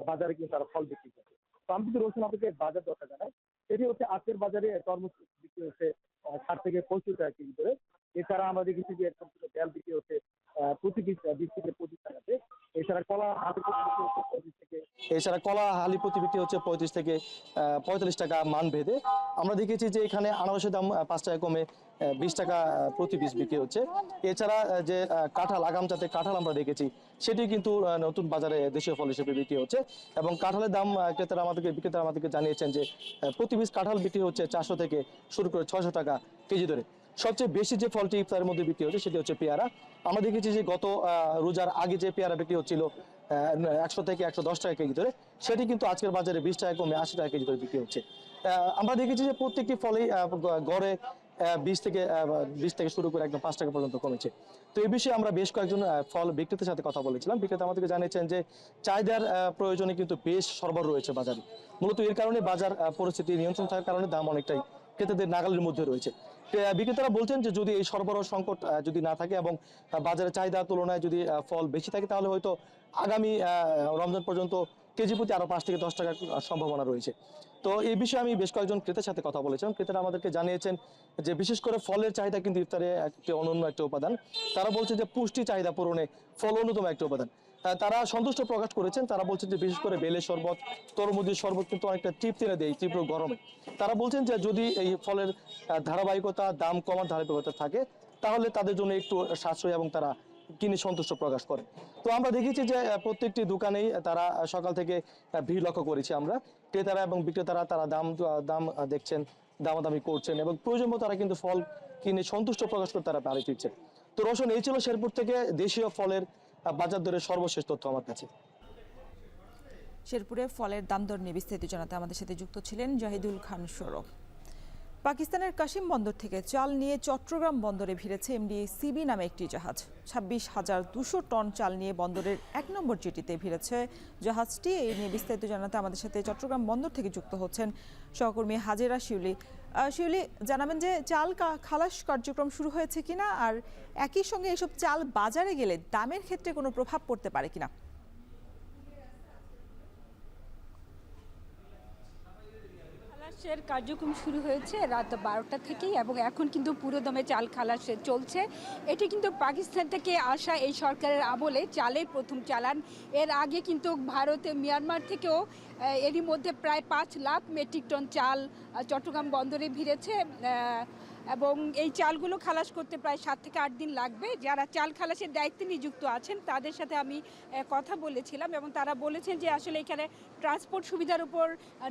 বাজারে কিন্তু তারা ফল বিক্রি করে। তো আমি কিন্তু রয়েছেন আপনাকে বাজার দরকার জানাই। এটি হচ্ছে আজকের বাজারে তরমুজ বিক্রি হচ্ছে 60 থেকে 65 টাকা কেজি করে। এছাড়া আমরা দেখেছি যে ডাল বিক্রি হচ্ছে প্রতি পিস 20 থেকে 25 টাকাতে। এছাড়া কলা হালি প্রতি বিক্রি হচ্ছে 35 থেকে 45 টাকা মান ভেদে। আমরা দেখেছি যে এখানে আনারসের দাম 5 টাকা কমে 20 টাকা প্রতি পিস বিক্রি হচ্ছে। এছাড়া যে কাঁঠাল, আগাম জাতের কাঁঠাল আমরা দেখেছি সেটি কিন্তু নতুন বাজারে দেশীয় ফল হিসেবে বিক্রি হচ্ছে এবং কাঁঠালের দাম বিক্রেতারা আমাদেরকে জানিয়েছেন যে প্রতি পিস কাঁঠাল বিক্রি হচ্ছে 400 থেকে শুরু করে 600 টাকা কেজি ধরে। সবচেয়ে বেশি যে ফলটি ইফতারের মধ্যে বিক্রি হচ্ছে সেটি হচ্ছে পেয়ারা। আমরা দেখেছি যে গত রোজার আগে যে পেয়ারা বিক্রি হচ্ছিল 100 থেকে 110 টাকা কেজি ধরে, সেটি কিন্তু আজকের বাজারে 20 টাকা কমে 80 টাকা কেজি ধরে বিক্রি হচ্ছে। আমরা দেখেছি যে প্রত্যেকটি ফলেই গড়ে 20 থেকে শুরু করে একদম 5 টাকা পর্যন্ত কমেছে। তো এই বিষয়ে আমরা বেশ কয়েকজন ফল বিক্রেতার সাথে কথা বলেছিলাম। বিক্রেতা আমাদেরকে জানিয়েছেন যে চাহিদার প্রয়োজনে কিন্তু বেশ সরবরাহ রয়েছে বাজারে। মূলত এর কারণে বাজার পরিস্থিতি নিয়ন্ত্রণ থাকার কারণে দাম অনেকটাই ক্রেতাদের নাগালের মধ্যে রয়েছে। বিক্রেতারা বলছেন যে যদি এই সরবরাহ সংকট যদি না থাকে এবং বাজারের চাহিদার তুলনায় যদি ফল বেশি থাকে তাহলে হয়তো আগামী রমজান পর্যন্ত কেজি প্রতি আরো 5 থেকে 10 টাকার সম্ভাবনা রয়েছে। তো এই বিষয়ে আমি বেশ কয়েকজন ক্রেতার সাথে কথা বলেছিলাম। ক্রেতারা আমাদেরকে জানিয়েছেন যে বিশেষ করে ফলের চাহিদা কিন্তু ইফতারে একটি অনন্য একটা উপাদান। তারা বলছে যে পুষ্টি চাহিদা পূরণে ফল অন্যতম একটা উপাদান। তারা সন্তুষ্ট প্রকাশ করেছেন। তারা বলছেন যে বিশেষ করে বেলের শরবত, তরমুজের শরবত কিন্তু অনেকটা তৃপ্তি এনে দেয় তীব্র গরমে। তারা বলছেন যে যদি এই ফলের ধারাবাহিকতা, দাম কমার ধারাবাহিকতা থাকে তাহলে তাদের জন্য একটু সাশ্রয় এবং তারা কিনে সন্তুষ্ট প্রকাশ করে। তো আমরা দেখেছি যে প্রত্যেকটি দোকানেই তারা সকাল থেকে ভিড় লক্ষ্য করেছি আমরা। ক্রেতারা এবং বিক্রেতারা তারা দাম দেখছেন, দামাদামি করছেন এবং প্রয়োজন মতো তারা কিন্তু ফল কিনে সন্তুষ্ট প্রকাশ করে তারা বাড়ি ফিরছেন। তো রোশন, এই ছিল শেরপুর থেকে দেশীয় ফলের বাজার দরের সর্বশেষ তথ্য আমার কাছে। শেরপুরে ফলের দাম দর নিয়ে বিস্তারিত জানাতে আমাদের সাথে যুক্ত ছিলেন জাহিদুল খান সৌরভ। পাকিস্তানের কাশিম বন্দর থেকে চাল নিয়ে চট্টগ্রাম বন্দরে ভিড়েছে এমডি সিবি নামে একটি জাহাজ। 26,200 টন চাল নিয়ে বন্দরের 1 নম্বর জেটিতে ভিড়েছে জাহাজটি। এই নিয়ে বিস্তারিত জানাতে আমাদের সাথে চট্টগ্রাম বন্দর থেকে যুক্ত হচ্ছেন সহকর্মী হাজেরা শিউলি। শিউলি, জানাবেন যে চাল খালাস কার্যক্রম শুরু হয়েছে কিনা, আর একই সঙ্গে এসব চাল বাজারে গেলে দামের ক্ষেত্রে কোনো প্রভাব পড়তে পারে কিনা? খালাসের কার্যক্রম শুরু হয়েছে রাত 12টা থেকেই এবং এখন কিন্তু পুরোদমে চাল খালাস চলছে। এটি কিন্তু পাকিস্তান থেকে আসা এই সরকারের আমলে চালের প্রথম চালান। এর আগে কিন্তু ভারতে মিয়ানমার থেকেও এরই মধ্যে প্রায় 5 লাখ মেট্রিক টন চাল চট্টগ্রাম বন্দরে ভিড়েছে এবং এই চালগুলো খালাস করতে প্রায় 7 থেকে 8 দিন লাগবে। যারা চাল খালাসের দায়িত্বে নিযুক্ত আছেন তাদের সাথে আমি কথা বলেছিলাম এবং তারা বলেছেন যে আসলে এখানে ট্রান্সপোর্ট সুবিধার উপর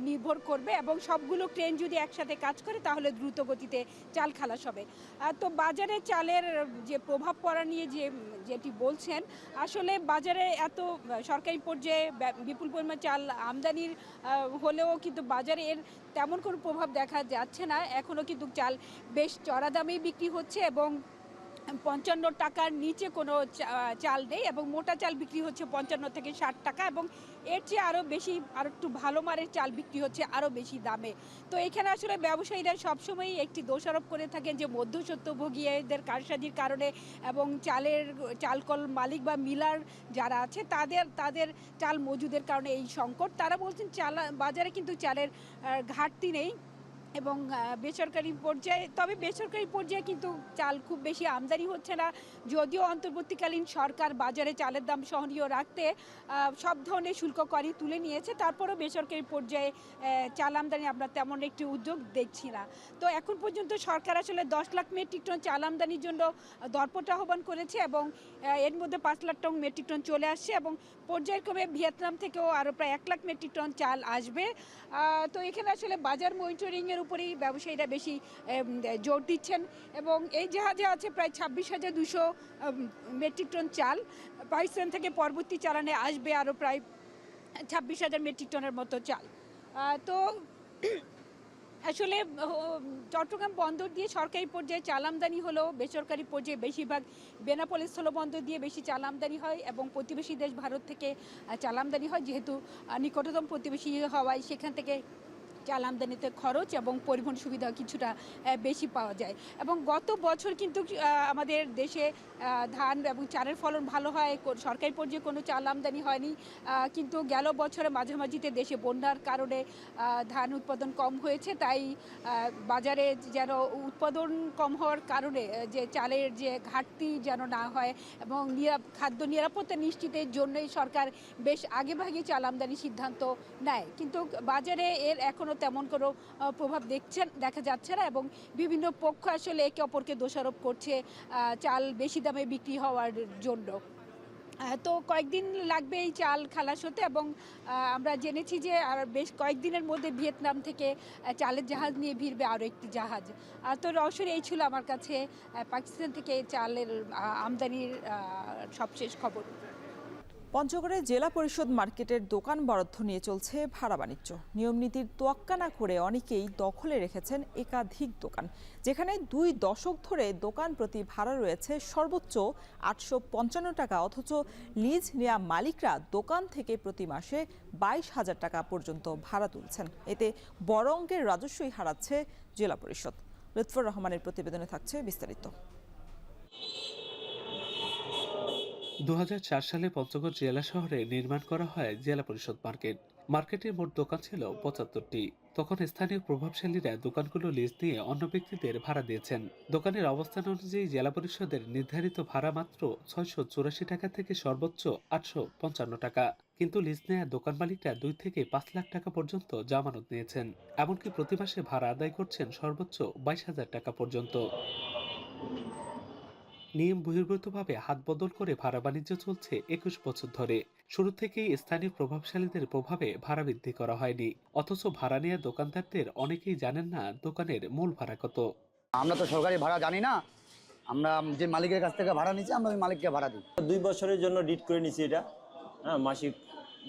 নির্ভর করবে এবং সবগুলো ট্রেন যদি একসাথে কাজ করে তাহলে দ্রুত গতিতে চাল খালাস হবে। তো বাজারে চালের যে প্রভাব পড়া নিয়ে যেটি বলছেন, আসলে বাজারে এত সরকারি পর্যায়ে বিপুল পরিমাণ চাল আমদানির হলেও কিন্তু বাজারে এর তেমন কোনো প্রভাব দেখা যাচ্ছে না। এখনও কিন্তু চাল বেশ চড়া দামেই বিক্রি হচ্ছে এবং 55 টাকার নিচে কোনো চাল নেই এবং মোটা চাল বিক্রি হচ্ছে 55 থেকে 60 টাকা এবং এর চেয়ে আরও বেশি আর একটু ভালো মানের চাল বিক্রি হচ্ছে আরও বেশি দামে। তো এখানে আসলে ব্যবসায়ীরা সবসময়ই একটি দোষারোপ করে থাকেন যে মধ্যস্বত্বভোগীদের কারসাজির কারণে এবং চালকল মালিক বা মিলার যারা আছে তাদের চাল মজুদের কারণে এই সংকট। তারা বলছেন বাজারে কিন্তু চালের ঘাটতি নেই এবং বেসরকারি পর্যায়ে কিন্তু চাল খুব বেশি আমদানি হচ্ছে না। যদিও অন্তর্বর্তীকালীন সরকার বাজারে চালের দাম সহনীয় রাখতে সব ধরনের শুল্ক করি তুলে নিয়েছে, তারপরেও বেসরকারি পর্যায়ে চাল আমদানি আমরা তেমন একটি উদ্যোগ দেখছি না। তো এখন পর্যন্ত সরকার আসলে 10 লাখ মেট্রিক টন চাল আমদানির জন্য দরপট আহ্বান করেছে এবং এর মধ্যে 5 লাখ টন মেট্রিক টন চলে আসছে এবং পর্যায়ক্রমে ভিয়েতনাম থেকেও আরও প্রায় 1 লাখ মেট্রিক টন চাল আসবে। তো এখানে আসলে বাজার মনিটরিংয়ের উপরেই ব্যবসায়ীরা বেশি জোর দিচ্ছেন এবং এই জাহাজে আছে প্রায় 26,200 মেট্রিক টন চাল। পাকিস্তান থেকে পরবর্তী চালানে আসবে আরও প্রায় 26,000 মেট্রিক টনের মতো চাল। তো আসলে চট্টগ্রাম বন্দর দিয়ে সরকারি পর্যায়ে চাল আমদানি হলেও বেসরকারি পর্যায়ে বেশিরভাগ বেনাপোল স্থলবন্দর দিয়ে বেশি চাল আমদানি হয় এবং প্রতিবেশী দেশ ভারত থেকে চাল আমদানি হয়। যেহেতু নিকটতম প্রতিবেশী হওয়ায় সেখান থেকে চাল আমদানিতে খরচ এবং পরিবহন সুবিধা কিছুটা বেশি পাওয়া যায় এবং গত বছর কিন্তু আমাদের দেশে ধান এবং চালের ফলন ভালো হয়, সরকারি পর্যায়ে কোনো চাল আমদানি হয়নি। কিন্তু গেল বছরে মাঝামাঝিতে দেশে বন্যার কারণে ধান উৎপাদন কম হয়েছে, তাই বাজারে যেন উৎপাদন কম হওয়ার কারণে যে চালের যে ঘাটতি যেন না হয় এবং খাদ্য নিরাপত্তা নিশ্চিতের জন্যই সরকার বেশ আগেভাগে চাল আমদানির সিদ্ধান্ত নেয়। কিন্তু বাজারে এর এখনও তেমন কোনো প্রভাব দেখা যাচ্ছে না এবং বিভিন্ন পক্ষ আসলে একে অপরকে দোষারোপ করছে চাল বেশি দামে বিক্রি হওয়ার জন্য। তো কয়েকদিন লাগবে এই চাল খালাস হতে এবং আমরা জেনেছি যে আর বেশ কয়েকদিনের মধ্যে ভিয়েতনাম থেকে চালের জাহাজ নিয়ে ভিড়বে আরও একটি জাহাজ। তো রসর এই ছিল আমার কাছে পাকিস্তান থেকে চালের আমদানির সবশেষ খবর। পঞ্চগড়ে জেলা পরিষদ মার্কেটের দোকান বরাদ্দ নিয়ে চলছে ভাড়া বাণিজ্য। নিয়মনীতির তোয়াক্কা না করে অনেকেই দখলে রেখেছেন একাধিক দোকান, যেখানে 2 দশক ধরে দোকান প্রতি ভাড়া রয়েছে সর্বোচ্চ 855 টাকা, অথচ লিজ নেওয়া মালিকরা দোকান থেকে প্রতি মাসে 22,000 টাকা পর্যন্ত ভাড়া তুলছেন। এতে বড় অঙ্কের রাজস্বই হারাচ্ছে জেলা পরিষদ। লুৎফর রহমানের প্রতিবেদনে থাকছে বিস্তারিত। 2004 সালে পঞ্চগড় জেলা শহরে নির্মাণ করা হয় জেলা পরিষদ মার্কেট। মার্কেটের মোট দোকান ছিল 75টি। তখন স্থানীয় প্রভাবশালীরা দোকানগুলো লিজ দিয়ে অন্য ব্যক্তিদের ভাড়া দিয়েছেন। দোকানের অবস্থান অনুযায়ী জেলা পরিষদের নির্ধারিত ভাড়া মাত্র 684 টাকা থেকে সর্বোচ্চ 855 টাকা। কিন্তু লিজ নেয়া দোকান মালিকরা 2 থেকে 5 লাখ টাকা পর্যন্ত জামানত নিয়েছেন। এমনকি প্রতি মাসে ভাড়া আদায় করছেন সর্বোচ্চ 22,000 টাকা পর্যন্ত। নিয়ম বহির্ভূতভাবে হাত বদল করে ভাড়া বাণিজ্য চলছে 21 বছর ধরে। শুরু থেকেই স্থানীয় প্রভাবশালীদের প্রভাবে ভাড়া বৃদ্ধি করা হয়নি, অথচ ভাড়া নেওয়া দোকানদারদের অনেকেই জানেন না দোকানের মূল ভাড়া কত। আমরা তো সরকারি ভাড়া জানি না, আমরা যে মালিকের কাছ থেকে ভাড়া নিচ্ছি আমরা ওই মালিককে ভাড়া দিই। 2 বছরের জন্য ডিট করে নিচ্ছি এটা। মাসিক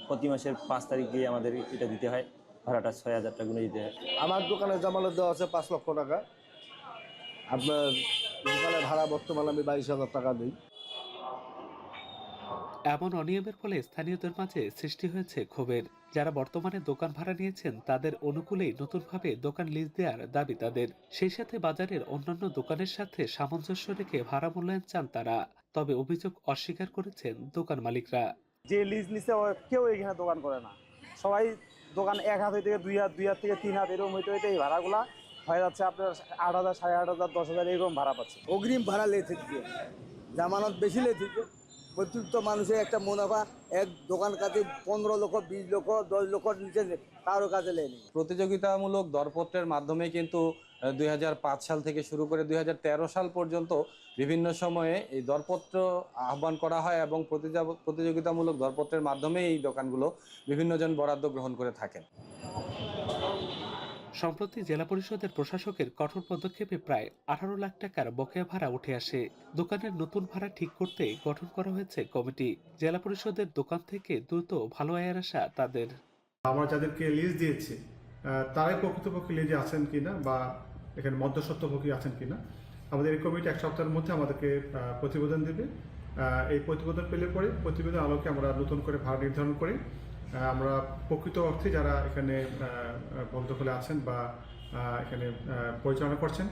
প্রতি মাসের 5 তারিখে আমাদের এটা দিতে হয়, ভাড়াটা 6,000 টাকা গুনে দিতে হয়। আমার দোকানে জামানত দেওয়া আছে 5 লক্ষ টাকা। আপনার দোকানের ভাড়া বর্তমানে আমি 22,000 টাকা দিই। এমন অনিয়মের ফলে স্থানীয়দের মাঝে সৃষ্টি হয়েছে ক্ষোভের। যারা বর্তমানে দোকান ভাড়া নিয়েছেন তাদের অনুকূলেই নতুনভাবে দোকান লিজ দেওয়ার দাবি তাদের। সেই সাথে বাজারের অন্যান্য দোকানের সাথে সামঞ্জস্য রেখে ভাড়া মূল্যায়ন চান তারা। তবে অভিযোগ অস্বীকার করেছেন দোকান মালিকরা। যে লিজ নিচ্ছে কেউ এখানে দোকান করে না, সবাই দোকান 1 হাত হইতে 2 হাত, 2 হাত থেকে 3 হাত এরকম হইতে হইতে এই ভাড়াগুলা হয়ে যাচ্ছে আপনার 8,000, 8,500, 10,000 এরকম ভাড়া পাচ্ছে। অগ্রিম ভাড়া লেগে থেকে জামানত বেশি লেগে থেকে প্রত্যেকটা মানুষের একটা মুনাফা, এক দোকান কাছে 15 লক্ষ, 20 লক্ষ, 10 লক্ষ নিচে কারো কাছে লেনি। প্রতিযোগিতামূলক দরপত্রের মাধ্যমে কিন্তু 2005 সাল থেকে শুরু করে 2013 সাল পর্যন্ত বিভিন্ন সময়ে এই দরপত্র আহ্বান করা হয় এবং প্রতিযোগিতামূলক দরপত্রের মাধ্যমে এই দোকানগুলো বিভিন্ন জন বরাদ্দ গ্রহণ করে থাকেন। সম্প্রতি জেলা পরিষদের প্রশাসকের কঠোর পদক্ষেপে প্রায় 18 লাখ টাকার বকেয়া ভাড়া উঠে আসে। দোকানের নতুন ভাড়া ঠিক করতে গঠন করা হয়েছে কমিটি। জেলা পরিষদের দোকান থেকে দ্রুত ভালো আয়ের আশা তাদের। আমরা যাদেরকে লিজ দিয়েছি তারাই প্রকৃতপক্ষে লিজে আছেন কিনা বা এখানে মধ্যস্বত্বভোগী আছেন কিনা, আমাদের এই কমিটি 1 সপ্তাহের মধ্যে আমাদেরকে প্রতিবেদন দেবে। এই প্রতিবেদন পেলে পরে প্রতিবেদন আলোকে আমরা নতুন করে ভাড়া নির্ধারণ করি। আমরা প্রকৃত অর্থে যারা এখানে বন্ধকলে আছেন বা এখানে পরিচালনা করছেন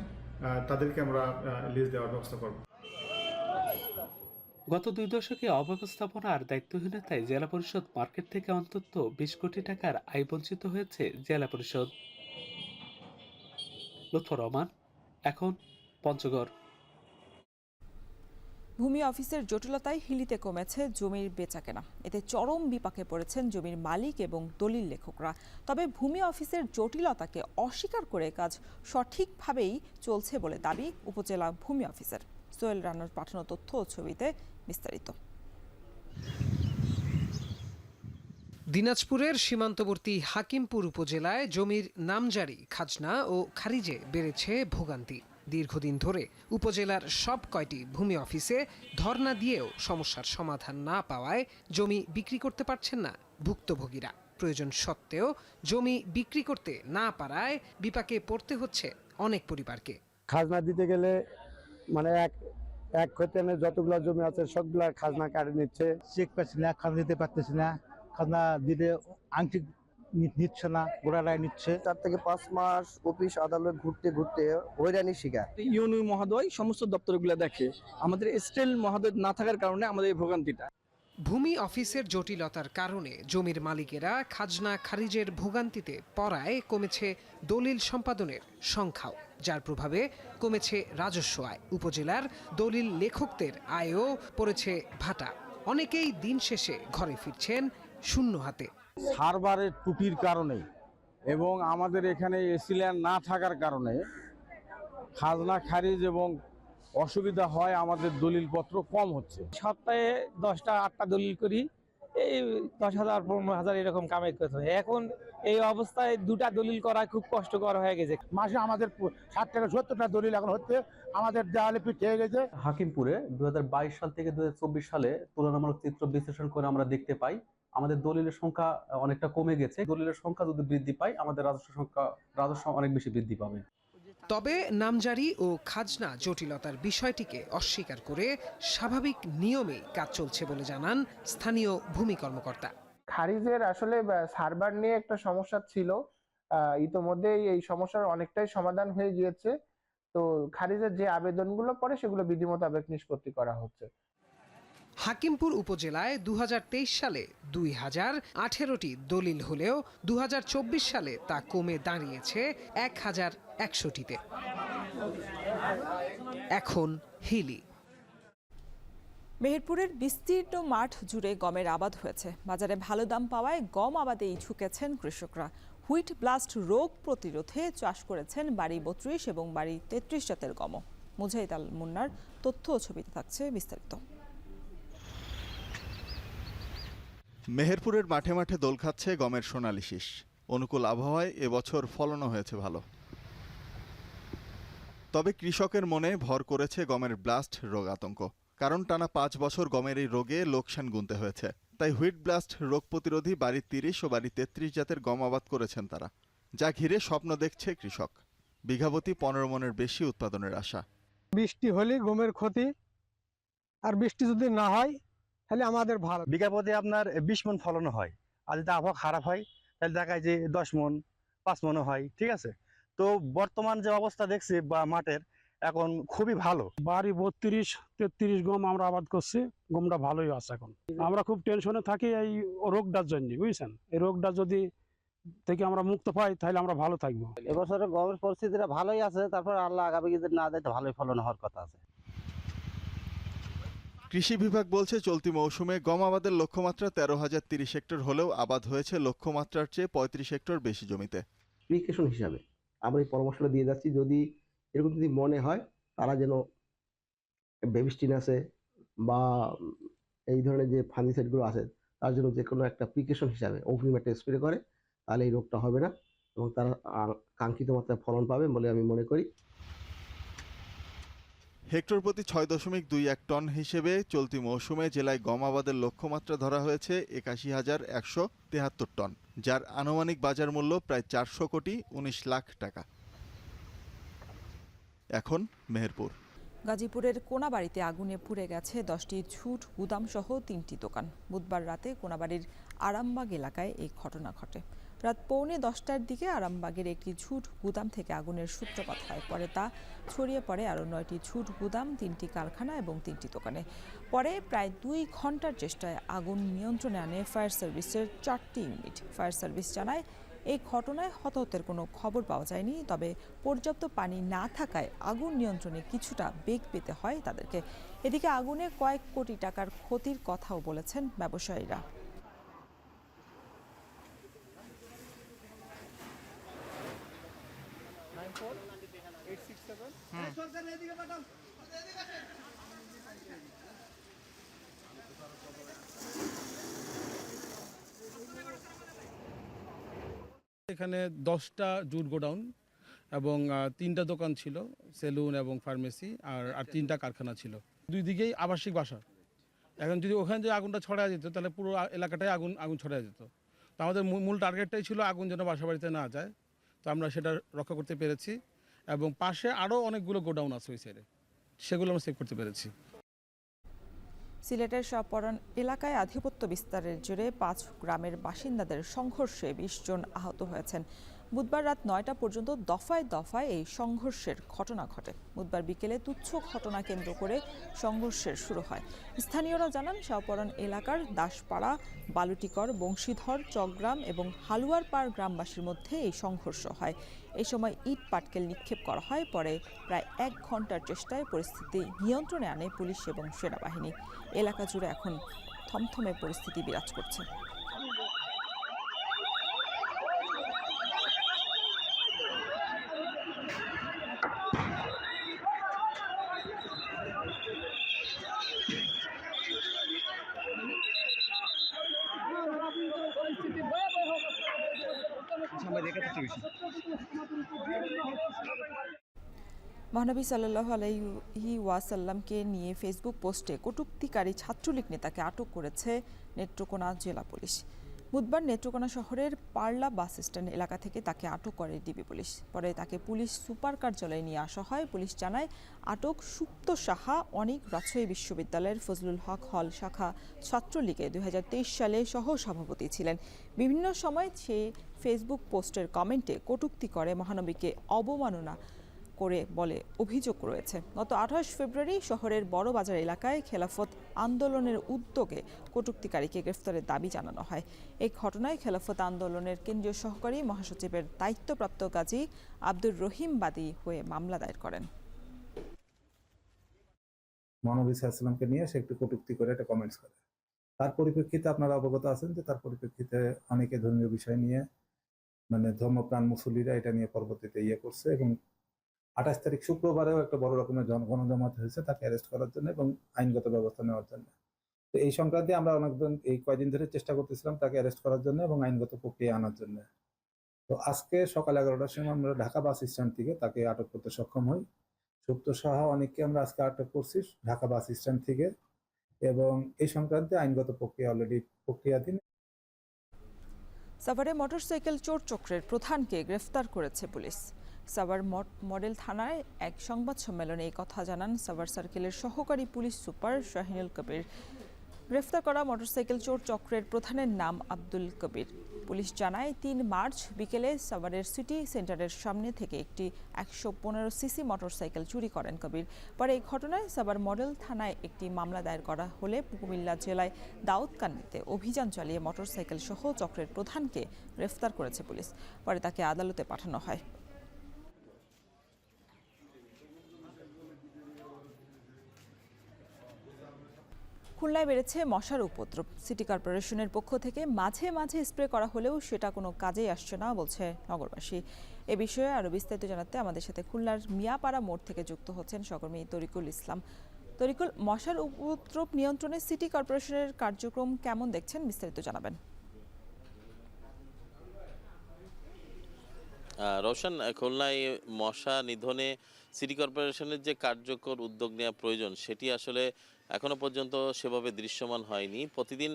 তাদেরকে আমরা লিজ দেওয়ার ব্যবস্থা করব। গত 2 দশকে অব্যবস্থাপনা আর দায়িত্বহীনতায় জেলা পরিষদ মার্কেট থেকে অন্তত 20 কোটি টাকার আয় বঞ্চিত হয়েছে জেলা পরিষদ। লুৎফর রহমান, এখন পঞ্চগড়। ভূমি অফিসের জটিলতায় হিলিতে কমেছে জমির বেচাকেনা। এতে চরম বিপাকে পড়েছেন জমির মালিক এবং দলিল লেখকরা। তবে ভূমি অফিসের জটিলতাকে অস্বীকার করে কাজ সঠিকভাবেই চলছে বলে দাবি উপজেলা ভূমি অফিসের। সোহেল রানার পাঠানো তথ্য ও ছবিতে বিস্তারিত। দিনাজপুরের সীমান্তবর্তী হাকিমপুর উপজেলায় জমির নামজারি, খাজনা ও খারিজে বেড়েছে ভোগান্তি। দীর্ঘদিন ধরে উপজেলার সব কয়টি ভূমি অফিসে ধর্ণা দিয়েও সমস্যার সমাধান না পাওয়ায় জমি বিক্রি করতে পারছেন না ভুক্তভোগীরা। প্রয়োজন সত্ত্বেও জমি বিক্রি করতে না পারায় বিপাকে পড়তে হচ্ছে অনেক পরিবারকে। খাজনা দিতে গেলে মানে এক খতিয়ানে যতগুলো জমি আছে সবগুলা খাজনা কাটে নিচ্ছে। চেক পাচ্ছি না, খাজনা দিতে পারতেছি না, খাজনা দিতে আংশিক নিচ্ছে না, গোড়ারায় নিচ্ছে। 4 থেকে 5 মাস অফিস আদালত ঘুরতে ঘুরতে হয়রানির শিকার। ইউনি মহোদয় সমস্ত দপ্তরগুলো দেখে, আমাদের স্টিল মহোদয় না থাকার কারণে আমাদের এই ভোগান্তিটা। ভূমি অফিসের জটিলতার কারণে জমির মালিকেরা খাজনা খারিজের ভোগান্তিতে পড়ায় কমেছে দলিল সম্পাদনের সংখ্যাও, যার প্রভাবে কমেছে রাজস্ব আয়। উপজেলার দলিল লেখকদের আয়ও পড়েছে ভাটা। অনেকেই দিন শেষে ঘরে ফিরছেন শূন্য হাতে। সার্ভারের ত্রুটির কারণে এবং আমাদের এখানে এসিল্যান্ড না থাকার কারণে খাজনা খারিজ এবং অসুবিধা হয়, আমাদের দলিলপত্র কম হচ্ছে। সপ্তাহে 10টা 8টা দলিল করি, এই 10,000 15,000 এরকম কামাই করতে হয়। এখন এই অবস্থায় দুটা দলিল করা খুব কষ্টকর হয়ে গেছে। মাসে আমাদের 60 থেকে 70টা দলিল এখন হচ্ছে, আমাদের দেওয়ালে পিঠ হয়ে গেছে। হাকিমপুরে 2022 সাল থেকে 2024 সালে তুলনামূলক চিত্র বিশ্লেষণ করে আমরা দেখতে পাই আমাদের দলিলের সংখ্যা অনেকটা কমে গেছে। দলিলের সংখ্যা যদি বৃদ্ধি পায় আমাদের রাজস্ব অনেক বেশি বৃদ্ধি পাবে। তবে নামজারি ও খাজনা জটিলতার বিষয়টিকে অস্বীকার করে স্বাভাবিক নিয়মে কাজ চলছে বলে জানান স্থানীয় ভূমি কর্মকর্তা। খারিজের আসলে সার্ভার নিয়ে একটা সমস্যা ছিল, ইতোমধ্যেই এই সমস্যার অনেকটাই সমাধান হয়ে গিয়েছে। তো খারিজের যে আবেদনগুলো পড়ে সেগুলো বিধি মোতাবেক নিষ্পত্তি করা হচ্ছে। হাকিমপুর উপজেলায় 2023 সালে 2018টি দলিল হলেও 2024 সালে তা কমে দাঁড়িয়েছে 1100টিতে। এখন হিলি। মেহেরপুরের বিস্তীর্ণ মাঠ জুড়ে গমের আবাদ হয়েছে। বাজারে ভালো দাম পাওয়ায় গম আবাদেই ঝুঁকেছেন কৃষকরা। হুইট ব্লাস্ট রোগ প্রতিরোধে চাষ করেছেন বাড়ি 32 এবং বাড়ি 33 জাতের গম। মুজাহিদ আল মুন্নার তথ্য ও ছবিতে থাকছে বিস্তারিত। মেহেরপুরের মাঠে মাঠে দোল খাচ্ছে গমের সোনালি শীষ। অনুকূল আবহাওয়ায় এবছর ফলনও হয়েছে ভালো। তবে কৃষকের মনে ভর করেছে গমের ব্লাস্ট রোগ আতঙ্ক। কারণ টানা 5 বছর গমের এই রোগে লোকসান গুনতে হয়েছে। তাই হুইট ব্লাস্ট রোগ প্রতিরোধী বাড়ি 30 ও বাড়ি 33 জাতের গম আবাদ করেছেন তারা, যা ঘিরে স্বপ্ন দেখছে কৃষক। বিঘাপতি 15 মনের বেশি উৎপাদনের আশা। বৃষ্টি হলে গমের ক্ষতি, আর বৃষ্টি যদি না হয় তাহলে আমাদের ভালো। বিঘা প্রতি আপনার 20 মন ফলন হয়, আর যদি আবহাওয়া খারাপ হয় তাহলে দেখায় যে 10 মন 5 মনও হয়। ঠিক আছে, তো বর্তমান যে অবস্থা দেখছি বা মাঠের এখন খুবই ভালো। বাড়ি 32-33 গম আমরা আবাদ করছি, গমটা ভালোই আছে। এখন আমরা খুব টেনশনে থাকি এই রোগটার জন্য, বুঝছেন। এই রোগটা যদি থেকে আমরা মুক্ত পাই তাহলে আমরা ভালো থাকবো। এবছরে গমের পরিস্থিতিটা ভালোই আছে, তারপর আল্লাহ আগামী যদি না দেয় ভালোই ফলন হওয়ার কথা আছে। কৃষি বিভাগ বলছে চলতি মৌসুমে গম আবাদের লক্ষ্যমাত্রা 13,030 হেক্টর হলেও আবাদ হয়েছে লক্ষ্যমাত্রার চেয়ে 35 হেক্টর বেশি জমিতে। প্রিকশন হিসাবে আমরা এই পরামর্শটা দিয়ে যাচ্ছি, যদি এরকম যদি মনে হয় তারা যেন বেবিস্টিন আছে বা এই ধরনের যে ফাঙ্গিসাইডগুলো আছে তার জন্য যে কোনো একটা প্রিকশন হিসাবে অগ্রিম একটা স্প্রে করে, তাহলে এই রোগটা হবে না এবং তারা কাঙ্ক্ষিত মাত্রায় ফলন পাবে বলে আমি মনে করি। হেক্টর প্রতি 6.21 টন হিসেবে চলতি মৌসুমে জেলায় গম আবাদের লক্ষ্যমাত্রা ধরা হয়েছে 81,173 টন, যার আনুমানিক বাজার মূল্য প্রায় 400 কোটি 19 লাখ টাকা। এখন মেহেরপুর। গাজীপুরের কোনাবাড়িতে আগুনে পুড়ে গেছে 10টি ঝুট গুদাম সহ 3টি দোকান। বুধবার রাতে কোনাবাড়ির আরামবাগ এলাকায় এই ঘটনা ঘটে। রাত 9:45টার দিকে আরামবাগের একটি ঝুট গুদাম থেকে আগুনের সূত্রপাত হয়। পরে তা ছড়িয়ে পড়ে আরও 9টি ঝুট গুদাম, 3টি কারখানা এবং 3টি দোকানে। পরে প্রায় 2 ঘন্টার চেষ্টায় আগুন নিয়ন্ত্রণে আনে ফায়ার সার্ভিসের 4টি ইউনিট। ফায়ার সার্ভিস জানায় এই ঘটনায় হতাহতের কোনো খবর পাওয়া যায়নি, তবে পর্যাপ্ত পানি না থাকায় আগুন নিয়ন্ত্রণে কিছুটা বেগ পেতে হয় তাদেরকে। এদিকে আগুনে কয়েক কোটি টাকার ক্ষতির কথাও বলেছেন ব্যবসায়ীরা। এখানে 10টা জুট গোডাউন এবং 3টা দোকান ছিল, সেলুন এবং ফার্মেসি, আর 3টা কারখানা ছিল। দুই দিকেই আবাসিক বাসা। এখন যদি ওখানে যে আগুনটা ছড়ায় যেত তাহলে পুরো এলাকাটাই আগুন ছড়ায় যেত। তো আমাদের মূল টার্গেটটাই ছিল আগুন যেন বাসা বাড়িতে না যায়। তো আমরা সেটা রক্ষা করতে পেরেছি এবং পাশে আরও অনেকগুলো গোডাউন আছে ওই সাইডে, সেগুলো আমরা সেভ করতে পেরেছি। সিলেটের শাহপরান এলাকায় আধিপত্য বিস্তারের জেরে 5 গ্রামের বাসিন্দাদের সংঘর্ষে 20 জন আহত হয়েছেন। বুধবার রাত 9টা পর্যন্ত দফায় দফায় এই সংঘর্ষের ঘটনা ঘটে। বুধবার বিকেলে তুচ্ছ ঘটনা কেন্দ্র করে সংঘর্ষের শুরু হয়। স্থানীয়রা জানান শাহপরান এলাকার দাসপাড়া, বালুটিকর, বংশীধর, চকগ্রাম এবং হালুয়ারপাড় গ্রামবাসীর মধ্যে এই সংঘর্ষ হয়। এই সময় ইট পাটকেল নিক্ষেপ করা হয়। পরে প্রায় 1 ঘন্টার চেষ্টায় পরিস্থিতি নিয়ন্ত্রণে আনে পুলিশ এবং সেনাবাহিনী। এলাকা জুড়ে এখন থমথমে পরিস্থিতি বিরাজ করছে। বেশি। মহানবী সাল্লাল্লাহু আলাইহি ওয়াসাল্লামকে নিয়ে ফেসবুক পোস্টে কটূক্তিকারী ছাত্রলীগ নেতাকে আটক করেছে নেত্রকোনা জেলা পুলিশ। বুধবার নেত্রকোনা শহরের পার্লা বাস স্ট্যান্ড এলাকা থেকে তাকে আটক করে ডিবি পুলিশ। পরে তাকে পুলিশ সুপার কার্যালয়ে নিয়ে আসা হয়। পুলিশ জানায়, আটক সুপ্ত সাহা অনিক রাজশাহী বিশ্ববিদ্যালয়ের ফজলুল হক হল শাখা ছাত্রলীগে 2023 সালে সহ সভাপতি ছিলেন। বিভিন্ন সময় সে ফেসবুক পোস্টের কমেন্টে কটূক্তি করে মহানবীকে অবমাননা করে বলে অভিযোগ রয়েছে। গত 28 ফেব্রুয়ারি শহরের বড় বাজার এলাকায় খেলাফত আন্দোলনের উদ্যোগে কটূক্তিকারীকে গ্রেফতারের দাবি জানানো হয়। এই ঘটনায় খেলাফত আন্দোলনের কেন্দ্রীয় সহকারী মহাসচিবের দায়িত্বপ্রাপ্ত গাজী আব্দুর রহিম বাদী হয়ে মামলা দায়ের করেন। মহানবী সাল্লাল্লাহু নিয়ে সে একটু কটূক্তি করে একটা কমেন্টস করে। তার পরিপ্রেক্ষিতে আপনারা অবগত আছেন যে তার পরিপ্রেক্ষিতে অনেকে ধর্মীয় বিষয় নিয়ে মানে ধর্মপ্রাণ মুসল্লিরা এটা নিয়ে পরবর্তীতে করছে এবং 28 তারিখ শুক্রবারেও একটা বড় রকমের গণজমায়েত হয়েছে তাকে অ্যারেস্ট করার জন্য এবং আইনগত ব্যবস্থা নেওয়ার জন্য। তো এই সংক্রান্তে আমরা অনেকদিন এই কয়েকদিন ধরে চেষ্টা করতেছিলাম তাকে অ্যারেস্ট করার জন্য এবং আইনগত প্রক্রিয়া আনার জন্য। তো আজকে সকাল 11টার সময় আমরা ঢাকা বাস স্ট্যান্ড থেকে তাকে আটক করতে সক্ষম হই। সুপ্ত সাহা অনেককে আমরা আজকে আটক করছি ঢাকা বাস স্ট্যান্ড থেকে এবং এই সংক্রান্তে আইনগত প্রক্রিয়া অলরেডি প্রক্রিয়াধীন। সাভারে মোটরসাইকেল চোর চক্রের প্রধানকে গ্রেফতার করেছে পুলিশ। সাভার মডেল থানায় এক সংবাদ সম্মেলনে এই কথা জানান সাভার সার্কেলের সহকারী পুলিশ সুপার শাহিনুল কবির। গ্রেফতার করা মোটরসাইকেল চোর চক্রের প্রধানের নাম আব্দুল কবির। পুলিশ জানায় 3 মার্চ বিকেলে সাভারের সিটি সেন্টারের সামনে থেকে একটি 115 সিসি মোটরসাইকেল চুরি করেন কবির। পরে এই ঘটনায় সাভার মডেল থানায় একটি মামলা দায়ের করা হলে কুমিল্লা জেলায় দাউদকান্দিতে অভিযান চালিয়ে মোটরসাইকেল সহ চক্রের প্রধানকে গ্রেফতার করেছে পুলিশ। পরে তাকে আদালতে পাঠানো হয়। খুলনায় বেড়েছে মশার উপদ্রব। সিটি কর্পোরেশনের পক্ষ থেকে মাঝে মাঝে স্প্রে করা হলেও সেটা কোনো কাজেই আসছে না বলছে নগরবাসী। এ বিষয়ে আরও বিস্তারিত জানাতে আমাদের সাথে খুলনার মিয়াপাড়া মোড় থেকে যুক্ত হচ্ছেন সহকর্মী তরিকুল ইসলাম। তরিকুল, মশার উপদ্রব নিয়ন্ত্রণে সিটি কর্পোরেশনের কার্যক্রম কেমন দেখছেন, বিস্তারিত জানাবেন। রওশন, খুলনায় মশা নিধনে সিটি কর্পোরেশনের যে কার্যকর উদ্যোগ নেওয়া প্রয়োজন সেটি আসলে এখনো পর্যন্ত সেভাবে দৃশ্যমান হয়নি। প্রতিদিন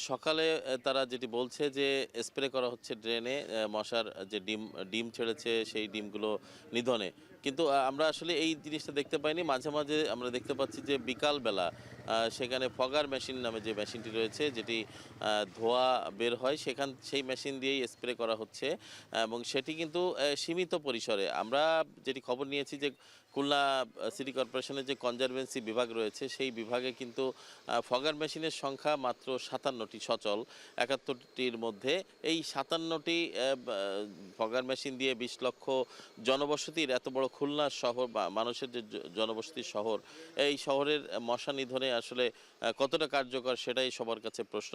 সকালে তারা যেটি বলছে যে স্প্রে করা হচ্ছে ড্রেনে, মশার যে ডিম ছেড়েছে সেই ডিমগুলো নিধনে, কিন্তু আমরা আসলে এই জিনিসটা দেখতে পাইনি। মাঝে মাঝে আমরা দেখতে পাচ্ছি যে বিকালবেলা সেখানে ফগার মেশিন নামে যে মেশিনটি রয়েছে, যেটি ধোঁয়া বের হয়, সেই মেশিন দিয়েই স্প্রে করা হচ্ছে এবং সেটি কিন্তু সীমিত পরিসরে। আমরা যেটি খবর নিয়েছি যে খুলনা সিটি কর্পোরেশনের যে কনজারভেন্সি বিভাগ রয়েছে সেই বিভাগে কিন্তু ফগার মেশিনের সংখ্যা মাত্র 57টি সচল। 71টির মধ্যে এই 57টি ফগার মেশিন দিয়ে 20 লক্ষ জনবসতির এত বড় খুলনা শহর বা মানুষের যে জনবসতির শহর, এই শহরের মশা নিধনে আসলে কতটা কার্যকর সেটাই সবার কাছে প্রশ্ন।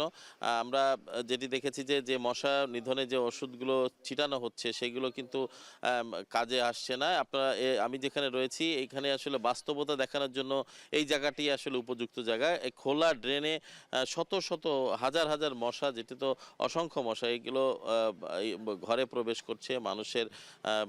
আমরা যেটি দেখেছি যে মশা নিধনে যে ওষুধগুলো ছিটানো হচ্ছে সেগুলো কিন্তু কাজে আসছে না। আমি যেখানে রয়েছি এইখানে আসলে বাস্তবতা দেখানোর জন্য এই জায়গাটি আসলে উপযুক্ত জায়গা। খোলা ড্রেনে শত শত হাজার হাজার মশা, যেটি তো অসংখ্য মশা, এগুলো ঘরে প্রবেশ করছে,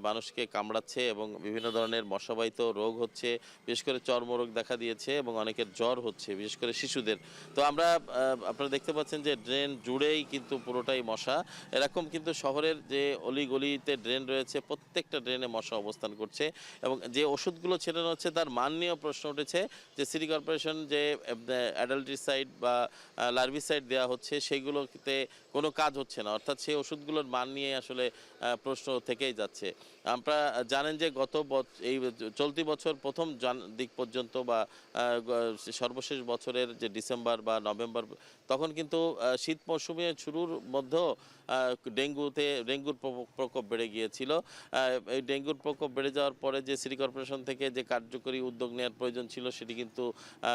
মানুষকে কামড়াচ্ছে এবং বিভিন্ন ধরনের মশাবাহিত রোগ হচ্ছে। বিশেষ করে চর্মরোগ দেখা দিয়েছে এবং অনেকের জ্বর হচ্ছে, বিশেষ করে শিশুদের। তো আপনারা দেখতে পাচ্ছেন যে ড্রেন জুড়েই কিন্তু পুরোটাই মশা। এরকম কিন্তু শহরের যে অলিগলিতে ড্রেন রয়েছে প্রত্যেকটা ড্রেনে মশা অবস্থান করছে এবং যে ওষুধগুলো ছেটানো হচ্ছে তার মান নিয়েও প্রশ্ন উঠেছে যে সিটি কর্পোরেশন যে অ্যাডাল্টিসাইড বা লার্ভিসাইড দেওয়া হচ্ছে সেগুলোতে কোনো কাজ হচ্ছে না, অর্থাৎ সেই ওষুধগুলোর মান নিয়ে আসলে প্রশ্ন থেকেই যাচ্ছে। আপনারা জানেন যে এই চলতি বছর প্রথম দিক পর্যন্ত বা সর্বশেষ বছরের যে ডিসেম্বর বা নভেম্বর, তখন কিন্তু শীত মৌসুমে শুরুর মধ্যেও ডেঙ্গুর প্রকোপ বেড়ে গিয়েছিল। এই ডেঙ্গুর প্রকোপ বেড়ে যাওয়ার পরে যে সিটি কর্পোরেশন থেকে যে কার্যকরী উদ্যোগ নেওয়ার প্রয়োজন ছিল সেটি কিন্তু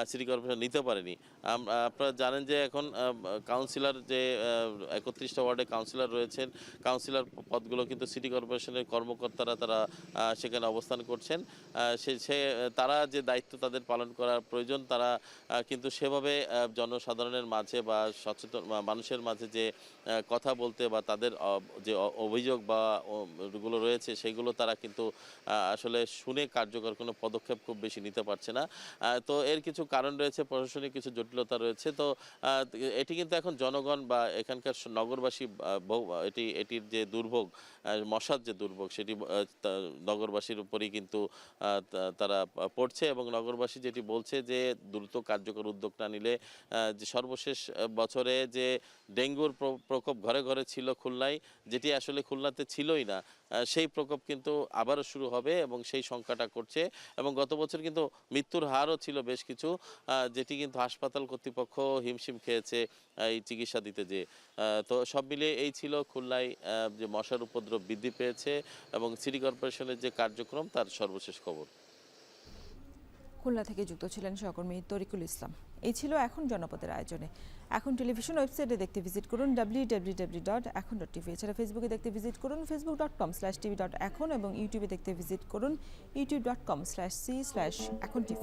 সিটি কর্পোরেশন নিতে পারেনি। আপনারা জানেন যে এখন কাউন্সিলর যে 31টা ওয়ার্ডে কাউন্সিলর রয়েছেন, কাউন্সিলর পদগুলো কিন্তু সিটি কর্পোরেশনের কর্মকর্তারা তারা সেখানে অবস্থান করছেন। তারা যে দায়িত্ব তাদের পালন করার প্রয়োজন তারা কিন্তু সেভাবে জনসাধারণের মাঝে বা সচেতন মানুষের মাঝে যে কথা বলতে করতে বা তাদের যে অভিযোগ বা গুলো রয়েছে সেগুলো তারা কিন্তু আসলে শুনে কার্যকর কোনো পদক্ষেপ খুব বেশি নিতে পারছে না। তো এর কিছু কারণ রয়েছে, প্রশাসনিক কিছু জটিলতা রয়েছে। তো এটি কিন্তু এখন জনগণ বা এখানকার নগরবাসী এটির যে দুর্ভোগ, মশার যে দুর্ভোগ, সেটি নগরবাসীর উপরই কিন্তু তারা পড়ছে এবং নগরবাসী যেটি বলছে যে দ্রুত কার্যকর উদ্যোগ না নিলে যে সর্বশেষ বছরে যে ডেঙ্গুর প্রকোপ ঘরে ঘরে ছিল খুলনায়, যেটি আসলে খুলনাতে ছিলই না, সেই প্রকোপ কিন্তু আবারও শুরু হবে এবং সেই সংখ্যাটা করছে। এবং গত বছর কিন্তু মৃত্যুর হারও ছিল বেশ কিছু, যেটি কিন্তু হাসপাতাল কর্তৃপক্ষ হিমশিম খেয়েছে এই চিকিৎসা দিতে যে। তো সব মিলিয়ে এই ছিল খুলনায় যে মশার উপদ্রব বৃদ্ধি পেয়েছে এবং সিটি কর্পোরেশনের যে কার্যক্রম তার সর্বশেষ খবর। খুলনা থেকে যুক্ত ছিলেন সহকর্মী তরিকুল ইসলাম। এই ছিল এখন জনপদের আয়োজনে। এখন টেলিভিশন ওয়েবসাইটে দেখতে ভিজিট করুন www.এখন.tv। এছাড়া ফেসবুকে দেখতে ভিজিট করুন facebook.com/tv.এখন এবং ইউটিউবে দেখতে ভিজিট করুন youtube.com/c/echontv।